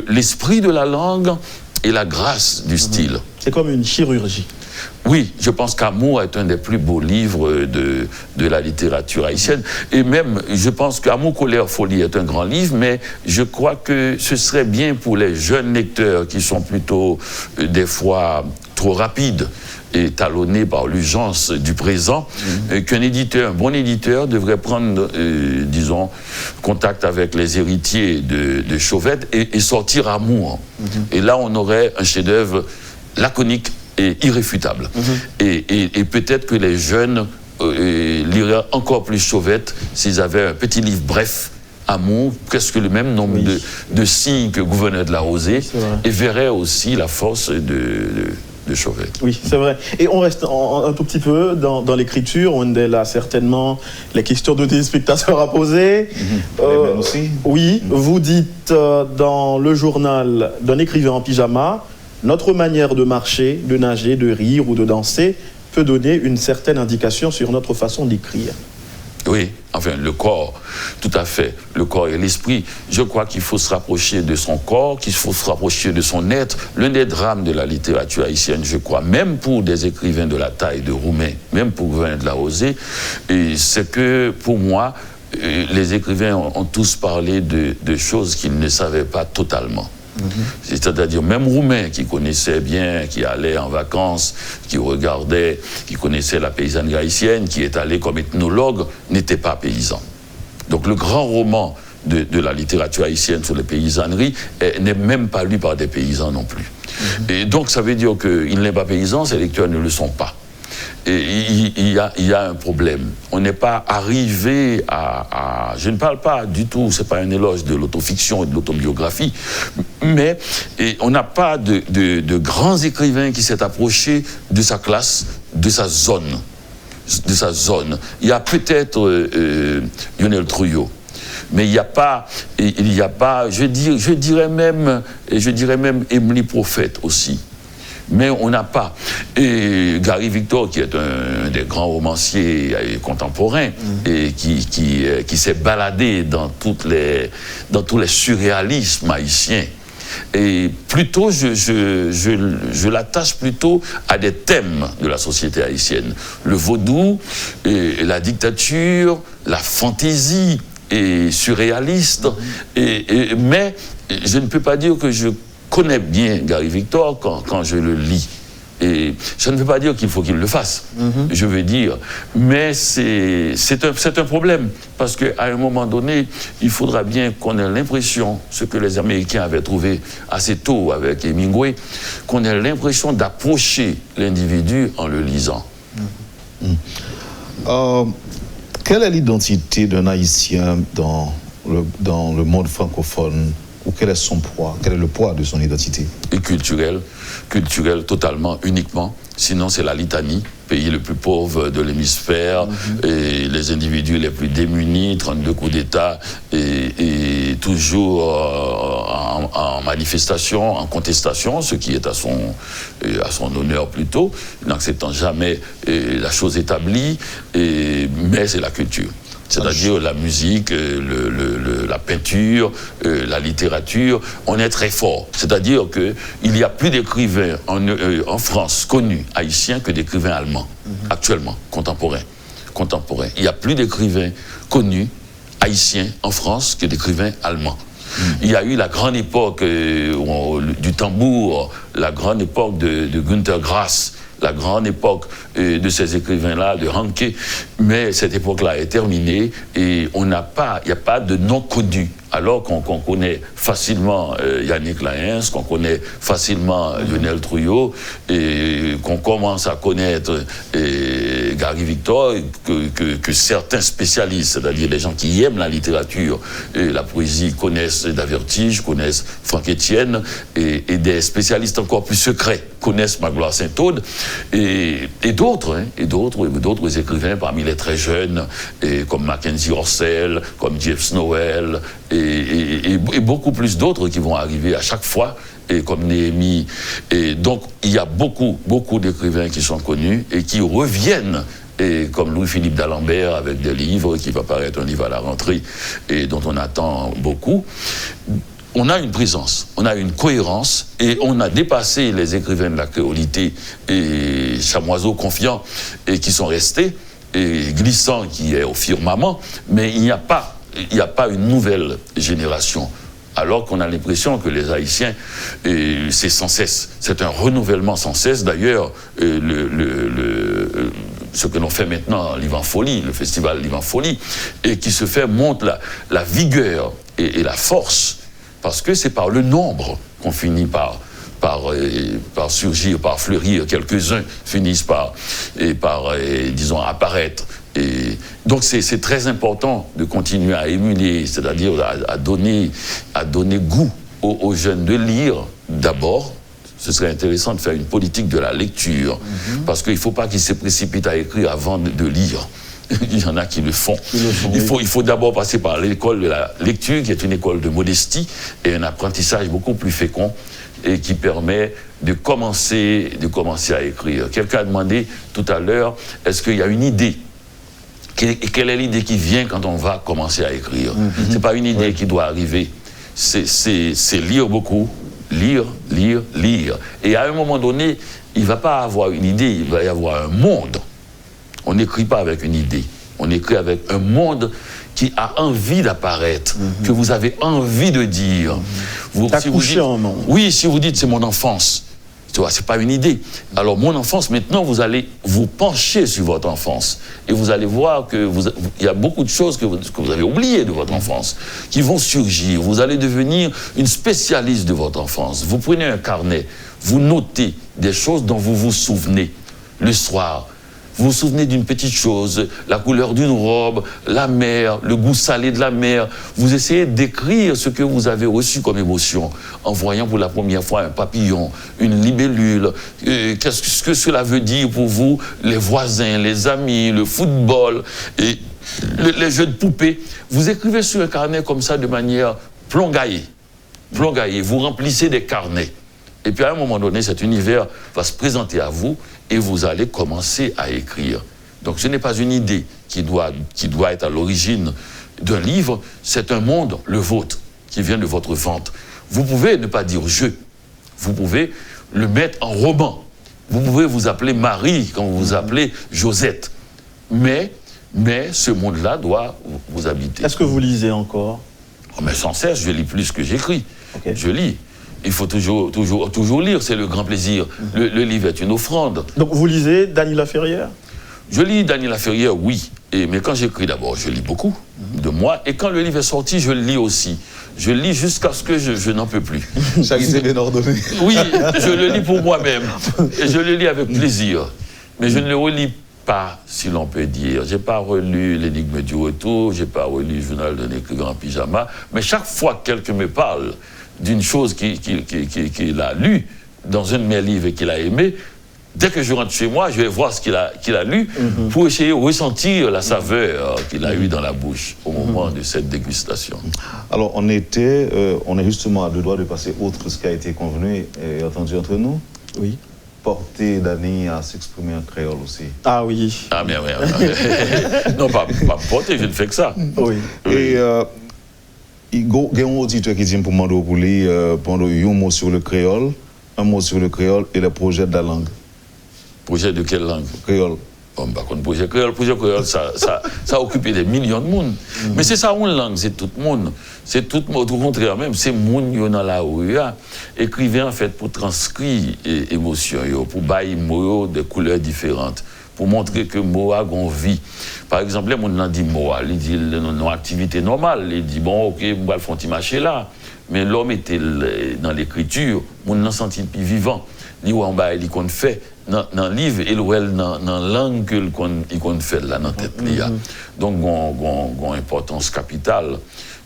l'esprit de la langue et la grâce du style. C'est comme une chirurgie. Oui, je pense qu'Amour est un des plus beaux livres de la littérature haïtienne. Et même, je pense qu'Amour, colère, folie est un grand livre, mais je crois que ce serait bien pour les jeunes lecteurs qui sont plutôt, des fois, trop rapides et talonnés par l'urgence du présent, qu'un éditeur, un bon éditeur, devrait prendre, disons, contact avec les héritiers de Chauvette et sortir Amour. Et là, on aurait un chef-d'œuvre laconique et irréfutable. Et peut-être que les jeunes liraient encore plus Chauvette s'ils avaient un petit livre bref, Amour, presque le même nombre de signes que Gouverneur de la Rosée, et verraient aussi la force de Chauvette. Oui, c'est vrai. Et on reste un tout petit peu dans l'écriture. On est là certainement les questions de téléspectateurs à poser. Aussi. Oui, vous dites dans le journal d'un écrivain en pyjama, notre manière de marcher, de nager, de rire ou de danser peut donner une certaine indication sur notre façon d'écrire. Oui, enfin, le corps, tout à fait, le corps et l'esprit. Je crois qu'il faut se rapprocher de son corps, qu'il faut se rapprocher de son être. L'un des drames de la littérature haïtienne, je crois, même pour des écrivains de la taille de Roumain, même pour Gouin de la Rosée, c'est que, pour moi, les écrivains ont tous parlé de choses qu'ils ne savaient pas totalement. C'est-à-dire même Roumain qui connaissait bien, qui allait en vacances, qui regardait, qui connaissait la paysannerie haïtienne, qui est allé comme ethnologue, n'était pas paysan. Donc le grand roman de la littérature haïtienne sur les paysanneries n'est même pas lu par des paysans non plus. Et donc ça veut dire qu'il n'est pas paysan, ses lecteurs ne le sont pas. Et il y a un problème. On n'est pas arrivé à... Je ne parle pas du tout, c'est pas un éloge de l'autofiction et de l'autobiographie, mais on n'a pas de grands écrivains qui s'est approché de sa classe, de sa zone. Il y a peut-être Lionel Trouillot, mais il n'y a pas, je dirais même Émilie Prophète aussi. Mais on n'a pas. Et Gary Victor, qui est un des grands romanciers contemporains, et qui s'est baladé dans tous les surréalismes haïtiens. Et plutôt, je l'attache plutôt à des thèmes de la société haïtienne. Le vaudou, et la dictature, la fantaisie et surréaliste. Mais je ne peux pas dire que je connais bien Gary Victor quand je le lis. Et ça ne veut pas dire qu'il faut qu'il le fasse, je veux dire. Mais c'est un problème, parce qu'à un moment donné, il faudra bien qu'on ait l'impression, ce que les Américains avaient trouvé assez tôt avec Hemingway, qu'on ait l'impression d'approcher l'individu en le lisant. Quelle est l'identité d'un Haïtien dans le monde francophone? Ou quel est son poids? Quel est le poids de son identité? Et culturel totalement, uniquement. Sinon, c'est la litanie, pays le plus pauvre de l'hémisphère, et les individus les plus démunis, 32 coups d'État, et toujours en manifestation, en contestation, ce qui est à son honneur plutôt, n'acceptant jamais la chose établie, mais c'est la culture. C'est-à-dire la musique, la peinture, la littérature, on est très fort. C'est-à-dire qu'il y a plus d'écrivains en France connus, haïtiens, que d'écrivains allemands, actuellement, contemporains. Il y a plus d'écrivains connus, haïtiens, en France, que d'écrivains allemands. Il y a eu la grande époque du tambour, la grande époque de Günter Grass, la grande époque de ces écrivains-là, de Hanke, mais cette époque-là est terminée et il n'y a pas de nom connu. Alors qu'on connaît facilement Yannick Laens, qu'on connaît facilement Lionel Trouillot, et qu'on commence à connaître Gary Victor, que certains spécialistes, c'est-à-dire les gens qui aiment la littérature et la poésie, connaissent Davertige, connaissent Franck Etienne, et des spécialistes encore plus secrets connaissent Magloire Saint-Aude, et d'autres écrivains parmi les très jeunes, comme Mackenzie Orsel, comme Jeff Snowell, et beaucoup plus d'autres qui vont arriver à chaque fois, et comme Néhémie. Et donc, il y a beaucoup d'écrivains qui sont connus et qui reviennent, et comme Louis-Philippe d'Alembert avec des livres, qui va paraître un livre à la rentrée, et dont on attend beaucoup. On a une présence, on a une cohérence, et on a dépassé les écrivains de la créolité et Chamoiseau confiant, et qui sont restés, et Glissant qui est au firmament, mais il n'y a pas une nouvelle génération. Alors qu'on a l'impression que les Haïtiens, c'est sans cesse, c'est un renouvellement sans cesse. D'ailleurs, ce que l'on fait maintenant, Live en Folie, le festival Live en Folie, et qui se fait montre la vigueur et la force, parce que c'est par le nombre qu'on finit par surgir, par fleurir. Quelques-uns finissent par disons, apparaître. Et donc c'est très important de continuer à émuler, c'est-à-dire à donner goût aux jeunes de lire d'abord. Ce serait intéressant de faire une politique de la lecture, parce qu'il ne faut pas qu'ils se précipitent à écrire avant de lire. Il y en a qui le font. Il faut d'abord passer par l'école de la lecture, qui est une école de modestie et un apprentissage beaucoup plus fécond, et qui permet de commencer à écrire. Quelqu'un a demandé tout à l'heure, est-ce qu'il y a une idée Quelle est l'idée qui vient quand on va commencer à écrire? C'est pas une idée qui doit arriver. C'est lire beaucoup, lire. Et à un moment donné, il ne va pas avoir une idée, il va y avoir un monde. On n'écrit pas avec une idée, on écrit avec un monde qui a envie d'apparaître, que vous avez envie de dire. Si vous dites, en monde. Oui, si vous dites c'est mon enfance, tu vois, c'est pas une idée. Alors mon enfance, maintenant vous allez vous pencher sur votre enfance et vous allez voir que il y a beaucoup de choses que vous avez oubliées de votre enfance qui vont surgir. Vous allez devenir une spécialiste de votre enfance. Vous prenez un carnet, vous notez des choses dont vous vous souvenez le soir. Vous vous souvenez d'une petite chose, la couleur d'une robe, la mer, le goût salé de la mer. Vous essayez d'écrire ce que vous avez reçu comme émotion en voyant pour la première fois un papillon, une libellule. Qu'est-ce que cela veut dire pour vous, les voisins, les amis, le football, et les jeux de poupées. Vous écrivez sur un carnet comme ça de manière plongaillée. Vous remplissez des carnets. Et puis à un moment donné, cet univers va se présenter à vous et vous allez commencer à écrire. Donc ce n'est pas une idée qui doit être à l'origine d'un livre, c'est un monde, le vôtre, qui vient de votre ventre. Vous pouvez ne pas dire « je », vous pouvez le mettre en roman. Vous pouvez vous appeler Marie quand vous vous appelez Josette. Mais ce monde-là doit vous habiter. Est-ce que vous lisez encore? Mais sans cesse, je lis plus que j'écris. Okay. Je lis. Il faut toujours lire, c'est le grand plaisir. Le livre est une offrande. Donc vous lisez Dany Laferrière? Je lis Dany Laferrière, oui. Mais quand j'écris d'abord, je lis beaucoup de moi. Et quand le livre est sorti, je le lis aussi. Je lis jusqu'à ce que je n'en peux plus. Charité bien ordonnée. Oui, je le lis pour moi-même. Et je le lis avec plaisir. Mais je ne le relis pas, si l'on peut dire. Je n'ai pas relu L'énigme du retour, je n'ai pas relu le journal d'un écrivain en pyjama. Mais chaque fois que quelqu'un me parle d'une chose qu'il a lue dans un de mes livres et qu'il a aimé, dès que je rentre chez moi, je vais voir ce qu'il a lu pour essayer de ressentir la saveur qu'il a eue dans la bouche au moment de cette dégustation. Alors, on est justement à deux doigts de passer outre ce qui a été convenu et entendu entre nous. Oui. Porter Dany à s'exprimer en créole aussi. Ah oui. Ah bien, oui. Non, pas porter, je ne fais que ça. Oui. Et il y a un auditeur qui dit pour demander pour lui un mot sur le créole, et le projet de la langue. Projet de quelle langue? Créole. Bon, bah, projet créole, ça a occupé des millions de monde. Mais c'est ça, une langue, c'est tout le monde. C'est tout le monde, au contraire même, c'est le monde qui est dans la rue. Écrivez en fait pour transcrire émotions, pour bailler mots de couleurs différentes, pour montrer que mots a une vie. Par exemple, les gens disent mots, ils disent non activité normale, ils disent bon, ok, on va le faire marcher là. Mais l'homme était dans l'écriture, on n'a senti plus vivant. Il qu'on fait dans le livre et dans la langue qu'on fait là dans la tête. Donc, il une importance capitale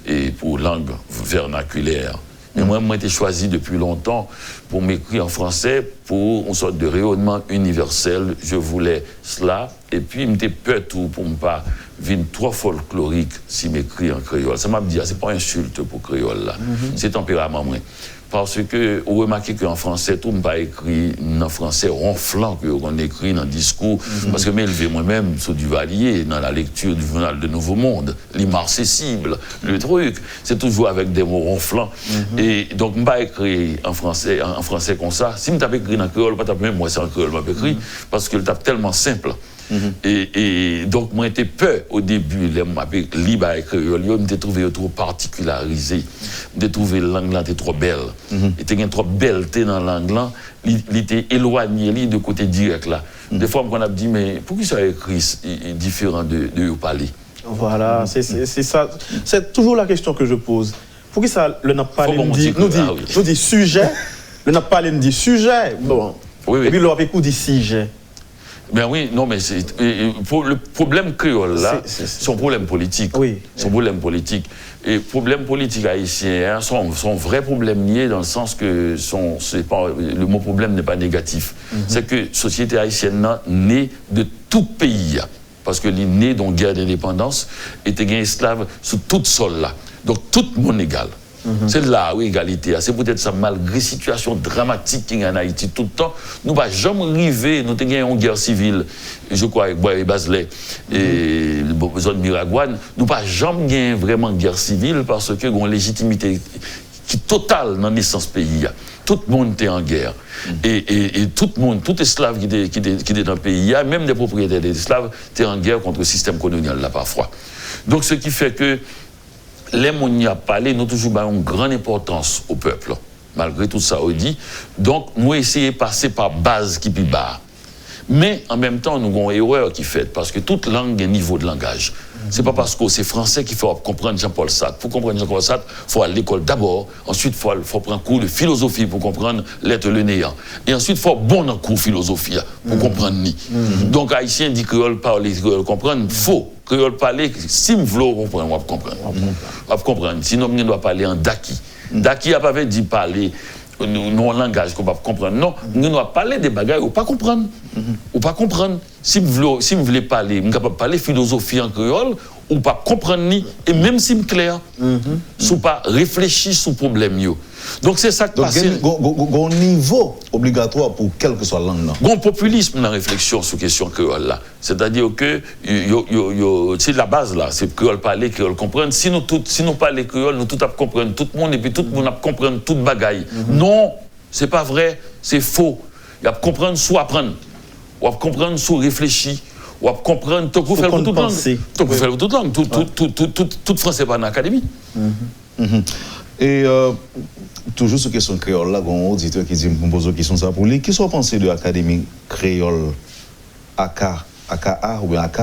et pour langue vernaculaire. Mais moi, j'ai été choisi depuis longtemps pour m'écrire en français pour une sorte de rayonnement universel. Je voulais cela. Et puis, il m'était peur tout pour ne pas venir trop folklorique si m'écrit en créole. Ça m'a dit, c'est pas insulte pour créole là. C'est tempérament, moi. Parce que, vous remarquez qu'en français, tout n'est pas écrit en français ronflant qu'on écrit dans le discours. Parce que m'élever moi-même sur Duvalier, dans la lecture du journal de Nouveau Monde, l'immarcessible, le truc, c'est toujours avec des mots ronflants. Et donc, je ne pas écrit en français comme ça. Si je tape écrit dans le créole, je ne tape même moi, c'est en créole, je écrit, parce que le tape tellement simple. Et donc, moi, j'étais peur au début, je libre à écrire, je me trouvé trop particularisé. Je trouvé la langue là trop belle. Il était trop belle dans la langue là, il était éloigné de côté direct là. Des fois, on a dit, mais pourquoi ça a écrit différent de parler? Voilà, c'est ça. C'est toujours la question que je pose. Pourquoi ça, le n'a pas nous dit sujet, le n'a pas dit sujet. Bon. Oui. Et puis, le avec dit sujet. Ben oui, non, mais le problème créole, là, son problème politique. Oui. Son problème politique. Et le problème politique haïtien, son vrai problème lié dans le sens que le mot problème n'est pas négatif. C'est que la société haïtienne née de tout pays. Parce que les nés dont guerre d'indépendance étaient esclaves sous tout sol là. Donc tout le monde égal. C'est là, oui, égalité. C'est peut-être ça, malgré la situation dramatique qu'il y a en Haïti tout le temps, nous ne pouvons jamais arriver, nous avons une guerre civile, je crois, avec Bois et Bazelet, et la zone Miragouane, nous ne pouvons jamais gagner vraiment une guerre civile parce que nous avons une légitimité qui est totale dans la naissance pays. Tout le monde était en guerre. Et tout le monde, tout esclave qui était dans le pays, même des propriétaires d'esclaves, étaient en guerre contre le système colonial, là, parfois. Donc, ce qui fait que les gens n'y a parlé, nous toujours une grande importance au peuple, malgré tout ça, on dit. Donc, nous essayons de passer par base qui est bas. Mais, en même temps, nous avons une erreur qui est faite, parce que toute langue a un niveau de langage. C'est pas parce que c'est français qu'il faut comprendre Jean-Paul Sartre. Pour comprendre Jean-Paul Sartre, il faut aller à l'école d'abord. Ensuite, il faut prendre un cours de philosophie pour comprendre l'être le néant. Et ensuite, il faut bon un cours de philosophie pour comprendre ni. Donc, Haïtien dit créole parler, créole comprendre, faux. Créole parler, si je veux comprendre, on va comprendre. On va comprendre. Sinon, on doit parler en daki. Daki n'a pas dit parler non langage qu'on va comprendre. Non, nous doit parler des bagages ou pas comprendre. Ou pas comprendre. Si vous voulez parler, vous capable parler philosophie en créole ou pas comprendre ni et même si me clair. Sous pas réfléchir sur problème yo. Donc c'est ça que passe. Donc un niveau obligatoire pour quelle que soit la langue. Bon populisme dans la réflexion sur question créole là. C'est-à-dire que c'est la base là, c'est créole parler, créole comprendre. Si nous parler créole, nous tout à comprendre tout le monde et puis tout le monde a comprendre toute bagaille. Non, c'est pas vrai, c'est faux. Il y a comprendre soit apprendre. Ou à comprendre soit réfléchir. Ou à comprendre tout pour faire toute langue. Tout pour faire toute langue. Tout français pas dans l'académie. Et toujours sur question créole, là, il y a un auditeur qui me pose une question ça pour lui. Qu'est-ce que vous pensez de l'académie créole AKA ou bien AK?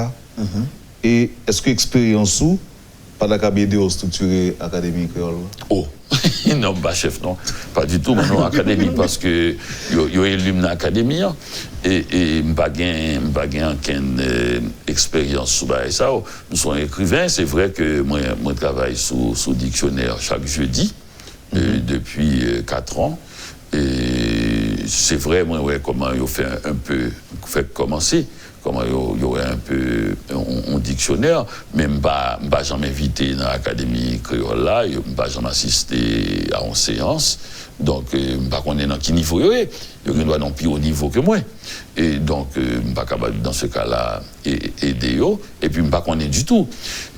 Et est-ce que l'expérience ou pas d'académie structurée académie créole? Oh, non, pas chef, non. Pas du tout, maintenant, académie, parce que yo élu dans l'académie et m'pas gain aucune expérience sur ça. Nous sommes écrivains, c'est vrai que moi travaille sous dictionnaire chaque jeudi depuis 4 ans. Et c'est vrai, moi, ouais, comment il fait un peu, fait commencer. Comment il y aurait un peu un dictionnaire, mais je ne vais pas jamais invité dans l'académie créole là, je ne vais pas jamais assister à une séance. Donc, je ne sais pas qu'on est dans quel niveau il est. Il doit non plus haut niveau que moi. Et donc, je ne suis pas capable, dans ce cas-là, aider. Et puis, je ne sais pas qu'on est du tout.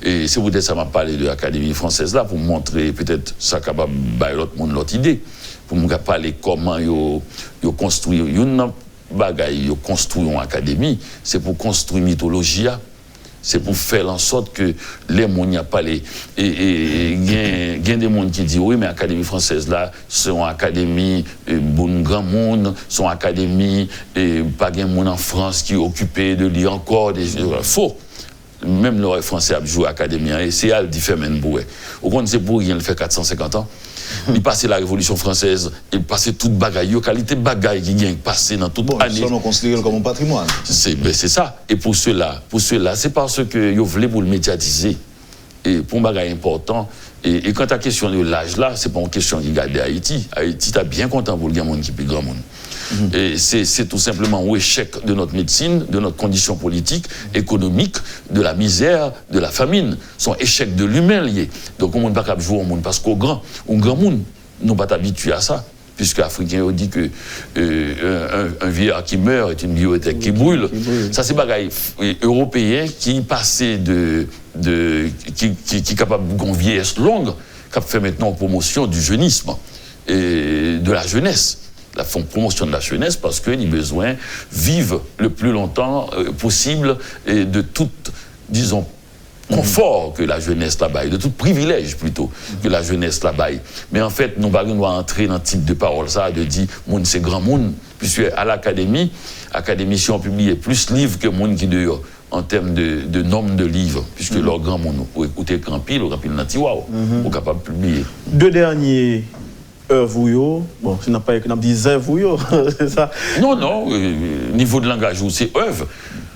Et c'est peut-être ça m'a parlé de l'académie française là, pour montrer peut-être ça capable de l'autre monde l'autre idée. Pour me parler comment ils construisent. Bagaille, ils construisent une académie, c'est pour construire une mythologie, c'est pour faire en sorte que les gens n'y a pas les. Et il y a des gens qui disent oui, mais l'académie française là, c'est une académie bon grand monde, c'est une académie pas de monde en France qui est occupé de lire encore des faux. Même le français a joué à l'académie, et c'est elle qui fait même boué. Au contraire, c'est pour rien, il fait 450 ans. Il passait la Révolution française, il passait toute bagaille, la qualité de bagaille qui vient passer dans toute année. Ça, on considère comme un patrimoine. C'est ça. Et pour cela, c'est parce que vous voulez pour le médiatiser. Et pour un bagaille important. Et quand la question de l'âge là, c'est pas une question qui garde Haïti. Haïti est bien content pour le grand monde qui est plus grand monde. Et c'est tout simplement un échec de notre médecine, de notre condition politique, économique, de la misère, de la famine. Son échec de l'humain lié. Donc on ne peut pas jouer au monde parce qu'au grand monde, nous ne sommes pas habitués à ça. Puisque l'Africain dit que un vieillard qui meurt est une bibliothèque qui brûle. Ça, c'est bagaille européen qui passait qui est capable d'une vieillesse longue, qui fait maintenant promotion du jeunisme et de la jeunesse. La font promotion de la jeunesse parce qu'ils ont besoin de vivre le plus longtemps possible et de tout, disons, confort que la jeunesse là-bas, de tout privilège plutôt que la jeunesse là-bas. Mais en fait, nous devons entrer dans le type de parole ça, de dire, monde c'est grand monde, puisque à l'académie, si on publie plus de livres que monde qui dehors, en termes de nombre de livres, puisque leur grand monde, ou écouter grand pile dans Tiwao, ou capable de publier. 2 derniers œuvres, bon, je n'ai pas dit œuvres, c'est ça? Non, niveau de langage, c'est œuvre.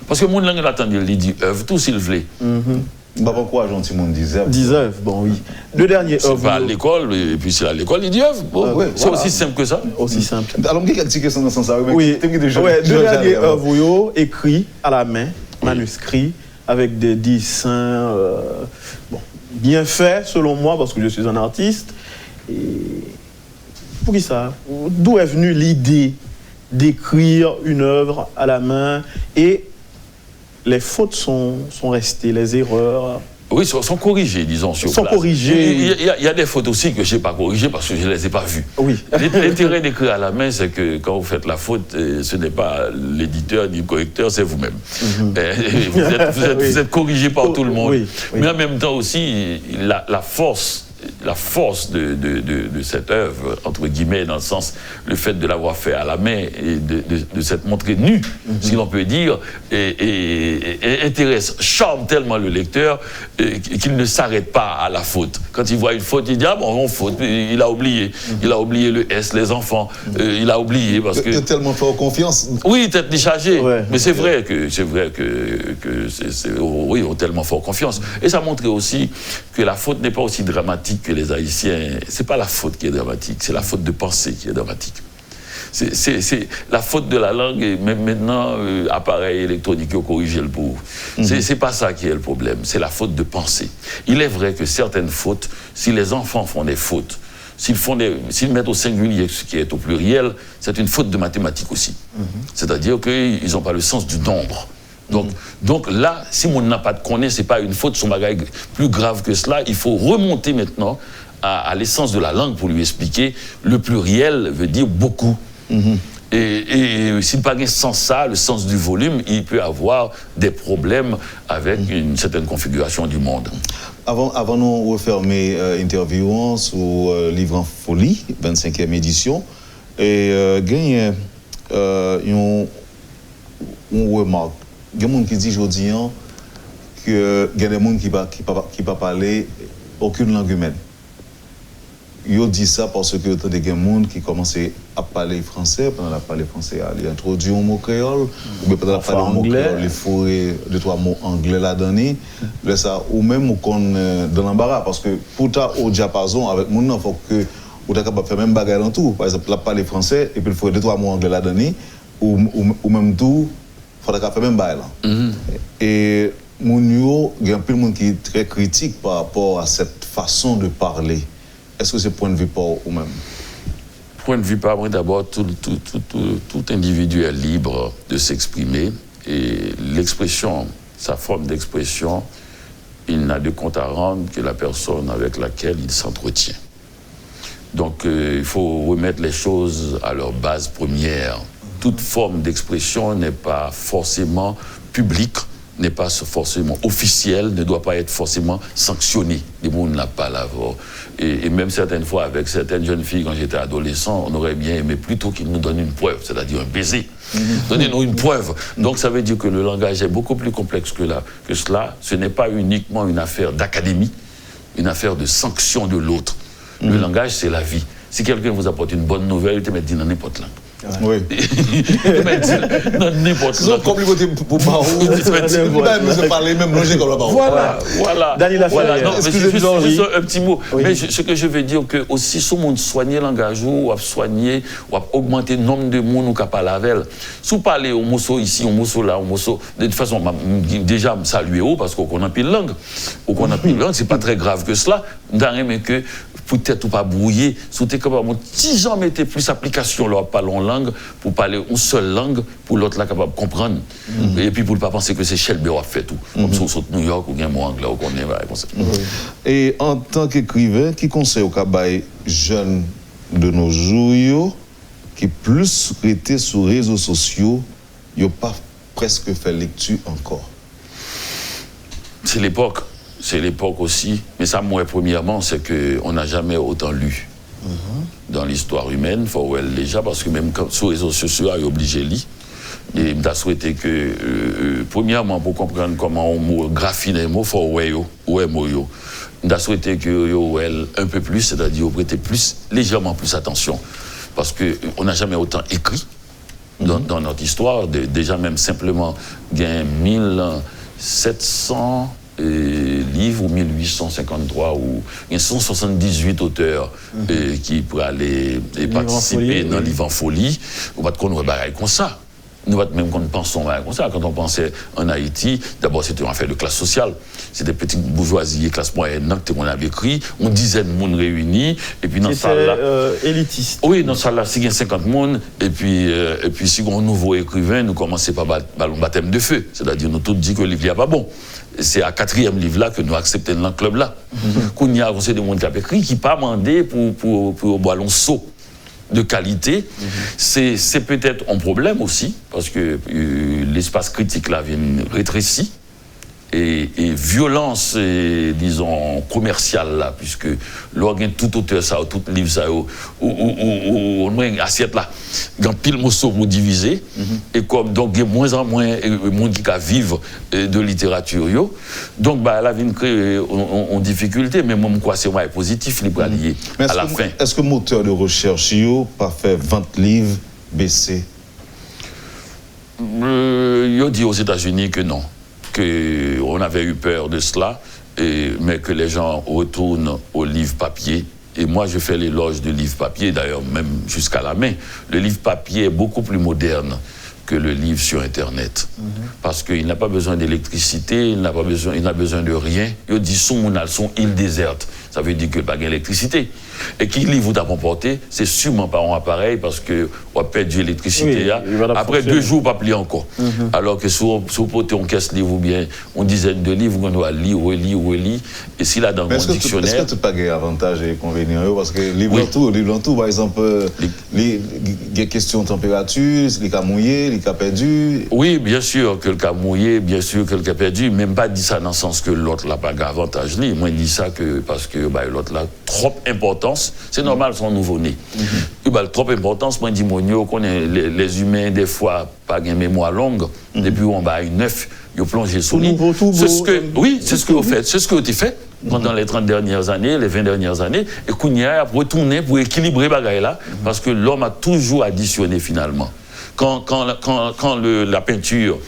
Parce que mon langue l'attendait, il dit œuvre, tout s'il voulait. Bah pourquoi gentil monde dit œuvre? 10 œuvres, bon oui. 2 derniers œuvres. C'est pas à l'école, et puis c'est à l'école, il dit œuvre. Bon, ouais, c'est aussi simple que ça. Aussi simple. Alors, il y a quelques questions dans ce sens-là. Oui, 2 derniers œuvres écrits à la main, manuscrits, avec des dessins bien faits, selon moi, parce que je suis un artiste. Pour qui ça? D'où est venue l'idée d'écrire une œuvre à la main et les fautes sont restées, les erreurs? Oui, sont corrigés, disons, sur place. Sont corrigés. Il y a des fautes aussi que je n'ai pas corrigées parce que je ne les ai pas vues. Oui. L'intérêt d'écrire à la main, c'est que quand vous faites la faute, ce n'est pas l'éditeur ni le correcteur, c'est vous-même. Vous êtes corrigé par tout le monde. Oui. Mais en même temps aussi, la force de cette œuvre, entre guillemets, dans le sens, le fait de l'avoir fait à la main et de s'être montré nu, si l'on peut dire, et charme tellement le lecteur qu'il ne s'arrête pas à la faute. Quand il voit une faute, il dit, ah bon, on faute, il a oublié le S, les enfants, il a oublié parce que... tellement fait confiance. Oui, tête déchargée. Ouais. Mais c'est vrai que oui, ont tellement fort confiance. Et ça montrait aussi que la faute n'est pas aussi dramatique que les Haïtiens. C'est pas la faute qui est dramatique, c'est la faute de pensée qui est dramatique. C'est la faute de la langue et même maintenant, appareil électronique qui a corrigé le pauvre. C'est pas ça qui est le problème, c'est la faute de pensée. Il est vrai que certaines fautes, si les enfants font des fautes, s'ils mettent au singulier ce qui est au pluriel, c'est une faute de mathématiques aussi. C'est-à-dire qu'ils n'ont pas le sens du nombre. Donc là, si on n'a pas de connaissance, ce n'est pas une faute, son bagage plus grave que cela. Il faut remonter maintenant à l'essence de la langue pour lui expliquer. Le pluriel veut dire beaucoup. Et s'il n'a pas sans ça, le sens du volume, il peut avoir des problèmes avec une certaine configuration du monde. Avant nous refermer interview sur Livre en folie, 25e édition, et gagne une remarque. Il y a des gens qui disent aujourd'hui qu'il y a des gens qui ne parlent pas aucune langue humaine. Ils disent ça parce que il y a des gens qui commencent à parler français, pendant qu'ils parlent français, ils introduisent un mot créole, ou bien pendant qu'ils parlent un mot créole, ils font 2-3 mots anglais là-dedans, ou même dans l'embarras, parce que pour ta au diapason, avec mon nom, il faut que vous êtes capable de faire même bagarre dans tout. Par exemple, là, parler français, et puis il faut 2-3 mots anglais là-dedans, ou même tout. Il faudra faire même bail là. Et il y a un peu de monde qui est très critique par rapport à cette façon de parler. Est-ce que c'est point de vue pour vous-même? Point de vue par moi, d'abord, tout individu est libre de s'exprimer. Et l'expression, sa forme d'expression, il n'a de compte à rendre que la personne avec laquelle il s'entretient. Donc, il faut remettre les choses à leur base première. Toute forme d'expression n'est pas forcément publique, n'est pas forcément officielle, ne doit pas être forcément sanctionnée. Les gens ne l'ont pas là. Et même certaines fois, avec certaines jeunes filles, quand j'étais adolescent, on aurait bien aimé plutôt qu'ils nous donnent une preuve, c'est-à-dire un baiser. Donnez-nous une preuve. Donc ça veut dire que le langage est beaucoup plus complexe que cela. Ce n'est pas uniquement une affaire d'académie, une affaire de sanction de l'autre. Le langage, c'est la vie. Si quelqu'un vous apporte une bonne nouvelle, il te met dit dans n'importe quoi. Oui. N'importe quoi. Comme le côté pour Barou, je parlais même loger comme la Barou. Voilà. Daniel voilà. Non, mais juste un petit mot. Oui. Mais ce que je veux dire, que aussi, si on soigne le langage, ou à soigner, ou à augmenter le nombre de monde ou capable avec. Si vous parlez au mosso ici, au mosso là, au mosso, de toute façon, déjà, saluer haut, parce qu'on a pile langue. On a pile langue, c'est pas très grave que cela. Mais que peut-être ou pas brouiller, c'était comme un petit gens mettaient plus application leur parlons langue pour parler une seule langue pour l'autre là capable de comprendre. Et puis pour ne pas penser que c'est Shelby qui a fait tout. Comme si on saute New York ou bien mot anglais ou qu'on est comme ça. Et en tant qu'écrivain, qui conseille au cabaye jeunes de nos jours qui plus étaient sur les réseaux sociaux, ils n'ont pas presque fait lecture encore? C'est l'époque. C'est l'époque aussi. Mais ça, moi, premièrement, c'est qu'on n'a jamais autant lu dans l'histoire humaine. Il faut déjà, parce que même sur les réseaux sociaux, il est obligé de lire. Et je souhaité que, premièrement, pour comprendre comment on graphine les mots, il faut je souhaité que un peu plus, c'est-à-dire prêter légèrement plus attention. Parce qu'on n'a jamais autant écrit dans notre histoire. Déjà, même simplement, il y a 1700... livres ou 1853 ou il y a 178 auteurs qui pourraient aller participer dans Livre en folie. On va te connaître comme ça. Nous, même quand nous pensons comme ça, quand on pensait en Haïti, d'abord c'était une affaire de classe sociale. C'était petite bourgeoisie et classe moyenne qu'on avait écrit, une dizaine de monde réunis, et puis dans cette salle-là. Élitiste. Oui, dans cette salle-là, il y a 50 personnes, et puis si on a un nouveau écrivain, nous commençons par le baptême de feu. C'est-à-dire, nous tous dit que le livre n'est pas bon. C'est à 4e livre-là que nous acceptons dans le club-là. Qu'on y a des gens qui ont écrit, qui n'ont pas demandé pour boire un saut de qualité. C'est peut-être un problème aussi, parce que l'espace critique là vient rétréci. Et violence, disons, commerciale, là, puisque l'organe tout auteur, ça, tout livre, ça, ou assiette là, il y a pile morceau pour diviser, et comme, donc, il y a moins en moins de monde qui vivent de littérature, donc, bah, là, vient créer en difficulté, mais moi, quoi, c'est moi positif, libre allié, à la fin. Est-ce que le moteur de recherche, pas fait 20 livres baissés? Il dit aux États-Unis que non. Qu'on avait eu peur de cela, mais que les gens retournent au livre papier. Et moi, je fais l'éloge du livre papier, d'ailleurs, même jusqu'à la main. Le livre papier est beaucoup plus moderne que le livre sur Internet. Parce qu'il n'a pas besoin d'électricité, il n'a besoin de rien. Il dit son île déserte. Ça veut dire qu'il n'y a pas d'électricité. Et qui livre vous a comporté, c'est sûrement pas un appareil parce qu'on a perdu l'électricité. Après 2 jours, pas plier encore. Alors que si on caisse livre ou bien une dizaine de livres, on doit lire, relire. Et si là, dans mon dictionnaire. Est-ce que tu n'as pas d'avantages et inconvénients? Parce que livre en tout, par exemple, les questions de température, les cas mouillés, les cas perdus. Oui, bien sûr que le cas mouillé, bien sûr que le cas perdu, même pas dit ça dans le sens que l'autre n'a pas d'avantage. Moi, je dis ça parce que l'autre là, trop importance. C'est normal, son nouveau-né. Il a trop importance. Moi, je dis, qu'on les humains, des fois, pas de mémoire longue. Depuis on va à une 9, ils ont plongé sous lit. Oui, c'est ce que vous faites. C'est ce que vous avez fait pendant les 30 dernières années, les 20 dernières années. Et qu'on y a retourné pour équilibrer bagaille là, parce que l'homme a toujours additionné finalement. Quand la peinture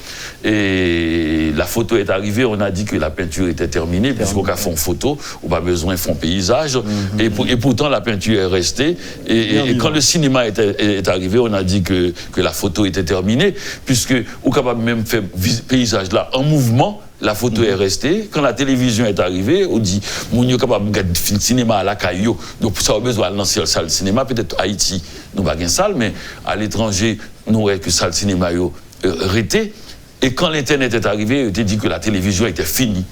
et la photo est arrivée, on a dit que la peinture était terminée, puisqu'on a fait une photo, on n'a pas besoin de faire un paysage, et pourtant la peinture est restée. Et quand le cinéma est arrivé, on a dit que la photo était terminée, puisque on est capable même de faire paysage là en mouvement. La photo est restée. Quand la télévision est arrivée, on dit on est capable de faire un cinéma à la caillou. Donc, ça a besoin de lancer la salle de cinéma. Peut-être Haïti, nous n'avons pas une salle, mais à l'étranger, nous n'avons que salle de cinéma arrêtée. Et quand l'Internet est arrivé, on a dit que la télévision était finie.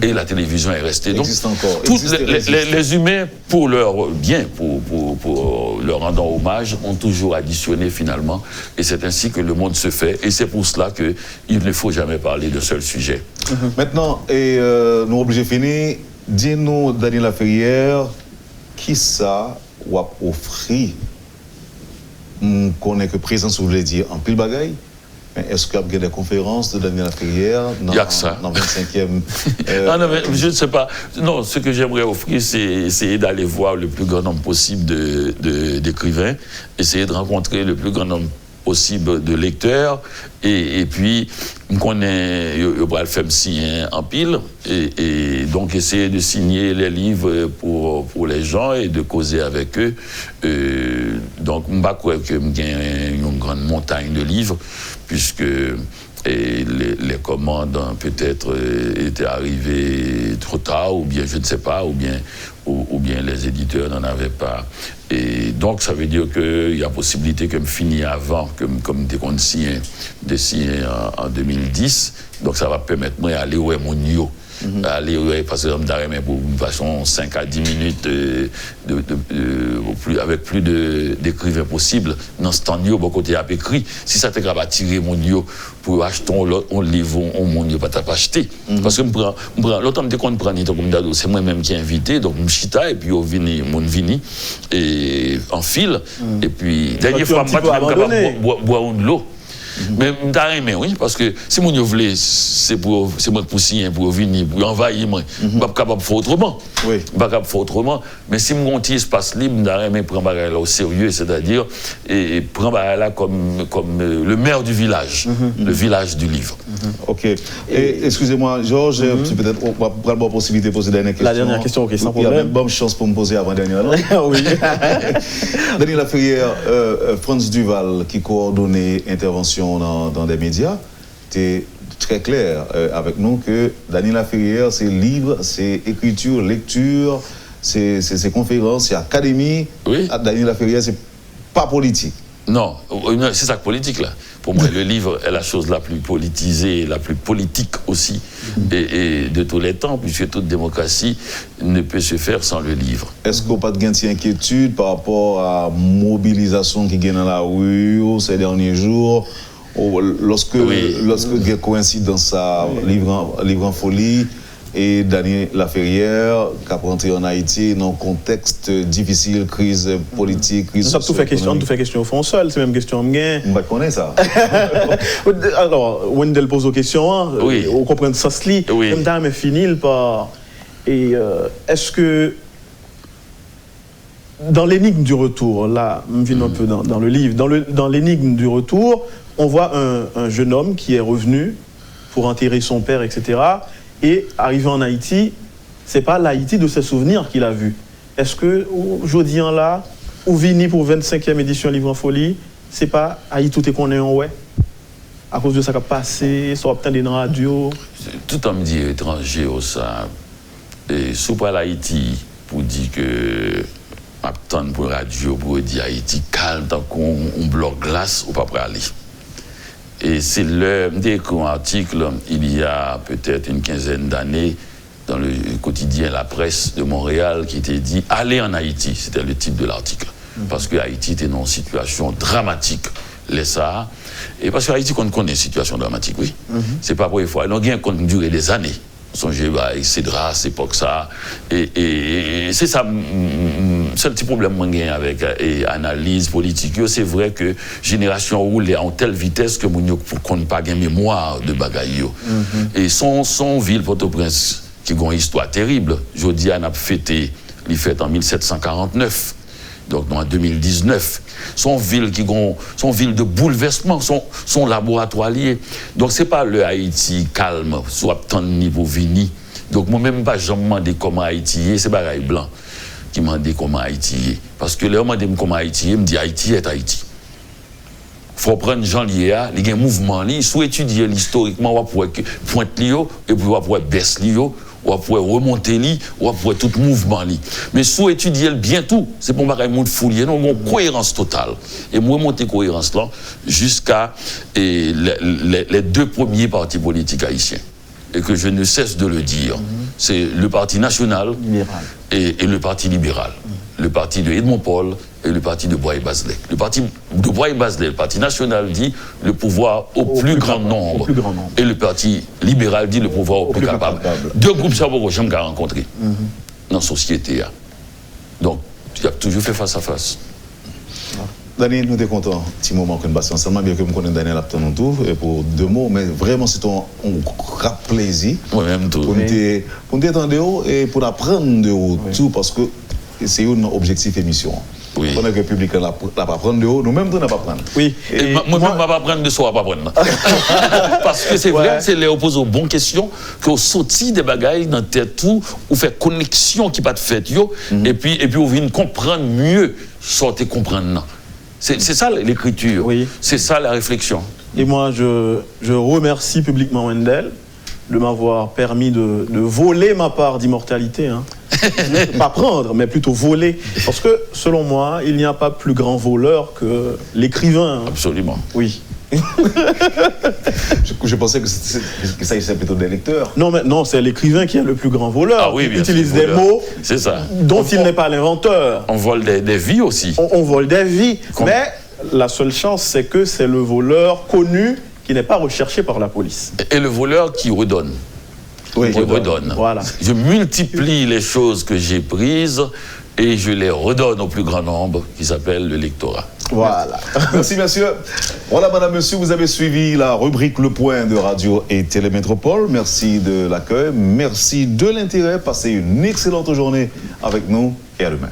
Et la télévision est restée. Donc, les humains, pour leur bien, pour leur rendre hommage, ont toujours additionné finalement. Et c'est ainsi que le monde se fait. Et c'est pour cela qu'il ne faut jamais parler de seul sujet. Maintenant, nous sommes obligés de finir. Dis-nous, Daniel Laferrière, qui ça ou a offert? On connaît que présence, vous voulez dire, en pile bagaille. Est-ce qu'il y a des conférences de Daniel Laferrière? Il n'y a que ça. Dans 25e. Non, mais je ne sais pas. Non, ce que j'aimerais offrir, c'est essayer d'aller voir le plus grand nombre possible d'écrivains, essayer de rencontrer le plus grand nombre possible de lecteurs, et puis, on connaît, il va le faire en pile, et donc essayer de signer les livres pour les gens et de causer avec eux. Donc, je ne crois pas qu'il y ait une grande montagne de livres, puisque les commandes peut-être étaient arrivées trop tard, ou bien je ne sais pas, ou bien les éditeurs n'en avaient pas. Et donc, ça veut dire qu'il y a possibilité que je finisse avant, comme dès qu'on signe en 2010. Donc, ça va permettre moi d'aller où est mon niveau. Aller parce que d'arrêter pour une façon 5 à 10 minutes avec plus d'écrivains possible dans ce temps où côté a écrit. Si ça te grave à tirer mon yo pour acheter un livre mon yo pas t'as pas acheté parce que l'autre me dit qu'on prend comme dado c'est moi même qui ai invité donc m'chita et puis on vini et en fil et puis dernière fois moi capable boire de l'eau. Mais je oui, parce que si mon voulait, c'est moi pour signer, pour venir, pour envahir moi. Je ne suis pas capable de faire autrement. Oui. Je ne suis pas capable de faire autrement. Mais si mon petit espace libre, je prends ça au sérieux, c'est-à-dire, et prends ça comme le maire du village, le village du livre. Ok. Et excusez-moi, Georges, peut-être on va prendre la possibilité de poser la dernière question. La dernière question, ok, sans problème. Il y a une bonne chance pour me poser avant dernière. Oui. Daniel Laferrière, Franz Duval, qui coordonnait intervention émissions dans des médias, tu es très clair avec nous que Daniel Laferrière, c'est livre, c'est écriture, lecture, c'est conférences, c'est académie. Oui. Daniel Laferrière, c'est pas politique. Non, c'est ça que politique là. Pour moi, le livre est la chose la plus politisée, la plus politique aussi, et de tous les temps, puisque toute démocratie ne peut se faire sans le livre. Est-ce qu'on n'a pas de inquiétude par rapport à la mobilisation qui est dans la rue ces derniers jours, lorsque il y a coïncidence à livre en folie et Daniel Laferrière qui a rentré en Haïti dans un contexte difficile, crise politique, crise sociale. Tout fait question au fond seul, c'est même question de gain. On va connaître ça. Alors, Wendell pose aux questions, hein, on comprend ça se lit. Même temps, mais fini par. Et est-ce que dans l'énigme du retour, là, je viens un peu dans le livre, dans l'énigme du retour, on voit un jeune homme qui est revenu pour enterrer son père, etc. Et arrivé en Haïti, c'est pas l'Haïti de ses souvenirs qu'il a vu. Est-ce que aujourd'hui là, ou vini pour 25e édition Livre en Folie, c'est pas Haïti tout est qu'on est en ouais? À cause de ça qui a passé, ça obtient des radios. Tout homme dit étranger au ça. Et sous pas l'Haïti pour dire que attendre pour radio pour dire Haïti calme tant qu'on bloque glace ou pas pour aller. Et c'est dès qu'un article, il y a peut-être une quinzaine d'années, dans le quotidien La Presse de Montréal, qui était dit « Allez en Haïti », c'était le titre de l'article. Parce que Haïti était dans une situation dramatique, les Sahara. Et parce que Haïti, on connaît une situation dramatique, oui. C'est pas pour une fois. Donc, il y a un compte durer des années. Songez, Cédras, c'est pas que ça. Et c'est ça, c'est le petit problème que avec l'analyse politique. C'est vrai que la génération roule en telle vitesse que nous ne pas de mémoire de bagaille. Et son ville, Port-au-Prince, qui a une histoire terrible, jeudi, on a fêté, il fait en 1749. Donc, en 2019, son ville de bouleversement, son laboratoire lié. Donc, ce n'est pas le Haïti calme, soit tant de niveau vini. Donc, moi-même, je me demande comment Haïti est, c'est pas Bagaille Blanc qui m'a demandé comment Haïti est. Parce que les gens me demandent comment Haïti est, me dit Haïti est Haïti. Il faut prendre Jean Liéa, il y a un mouvement, il faut étudier historiquement, on va pouvoir pointe Lio, et puis on va pouvoir baisse Lio. On va pouvoir remonter li, on va pouvoir tout mouvement li. Mais sous étudier bien tout, c'est pour pas monde fouiller, non, une cohérence totale. Et moi monter cohérence là jusqu'à les deux premiers partis politiques haïtiens. Et que je ne cesse de le dire, c'est le Parti national et le Parti libéral. Le parti de Edmond Paul et le parti de Boye-Bazelec. Le parti de Boye-Bazelec, le Parti national dit le pouvoir au plus grand nombre. Et le Parti libéral dit le pouvoir au plus capable. Deux groupes ça que j'aime rencontrer dans la société. Donc, tu as toujours fait face à face. Daniel, nous sommes contents. Petit moment qu'on passe ensemble, bien que nous connaissons Daniel Apton tout, et pour deux mots, mais vraiment c'est un grand plaisir. Moi-même tout. Pour nous détendre et pour apprendre de haut tout, parce que c'est un objectif émission. Oui. Pendant que le public n'a pas prendre de haut, nous-mêmes, nous n'avons pas prendre. Oui. Et moi-même, je ne vais pas prendre de soi, pas prendre. Parce que c'est vrai, c'est les opposer aux bonnes questions, qu'on sortit des bagailles dans tête tout, ou fait connexion qui pas de fait, et puis on vient comprendre mieux, sortir comprendre. C'est ça l'écriture, c'est ça la réflexion. Et moi, je remercie publiquement Wendell de m'avoir permis de voler ma part d'immortalité. Hein. Pas prendre, mais plutôt voler. Parce que, selon moi, il n'y a pas plus grand voleur que l'écrivain. Hein. Absolument. Oui. Je pensais que ça y plutôt des lecteurs. Non, c'est l'écrivain qui est le plus grand voleur. Ah oui, il utilise des mots dont il n'est pas l'inventeur. On vole des vies aussi. On vole des vies. Mais la seule chance, c'est que c'est le voleur connu qui n'est pas recherché par la police. Et le voleur qui redonne. Oui, qui redonne. Voilà. Je multiplie les choses que j'ai prises et je les redonne au plus grand nombre qui s'appelle le lectorat. Voilà. Merci, messieurs. Voilà, madame, monsieur, vous avez suivi la rubrique Le Point de Radio et Télémétropole. Merci de l'accueil. Merci de l'intérêt. Passez une excellente journée avec nous et à demain.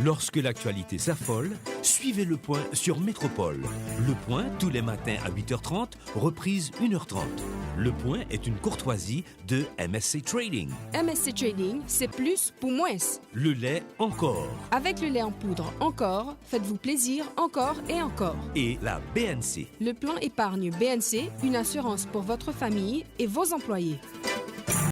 Lorsque l'actualité s'affole, suivez Le Point sur Métropole. Le Point, tous les matins à 8h30, reprise 1h30. Le Point est une courtoisie de MSC Trading. MSC Trading, c'est plus pour moins. Le lait encore. Avec le lait en poudre encore, faites-vous plaisir encore et encore. Et la BNC. Le plan épargne BNC, une assurance pour votre famille et vos employés.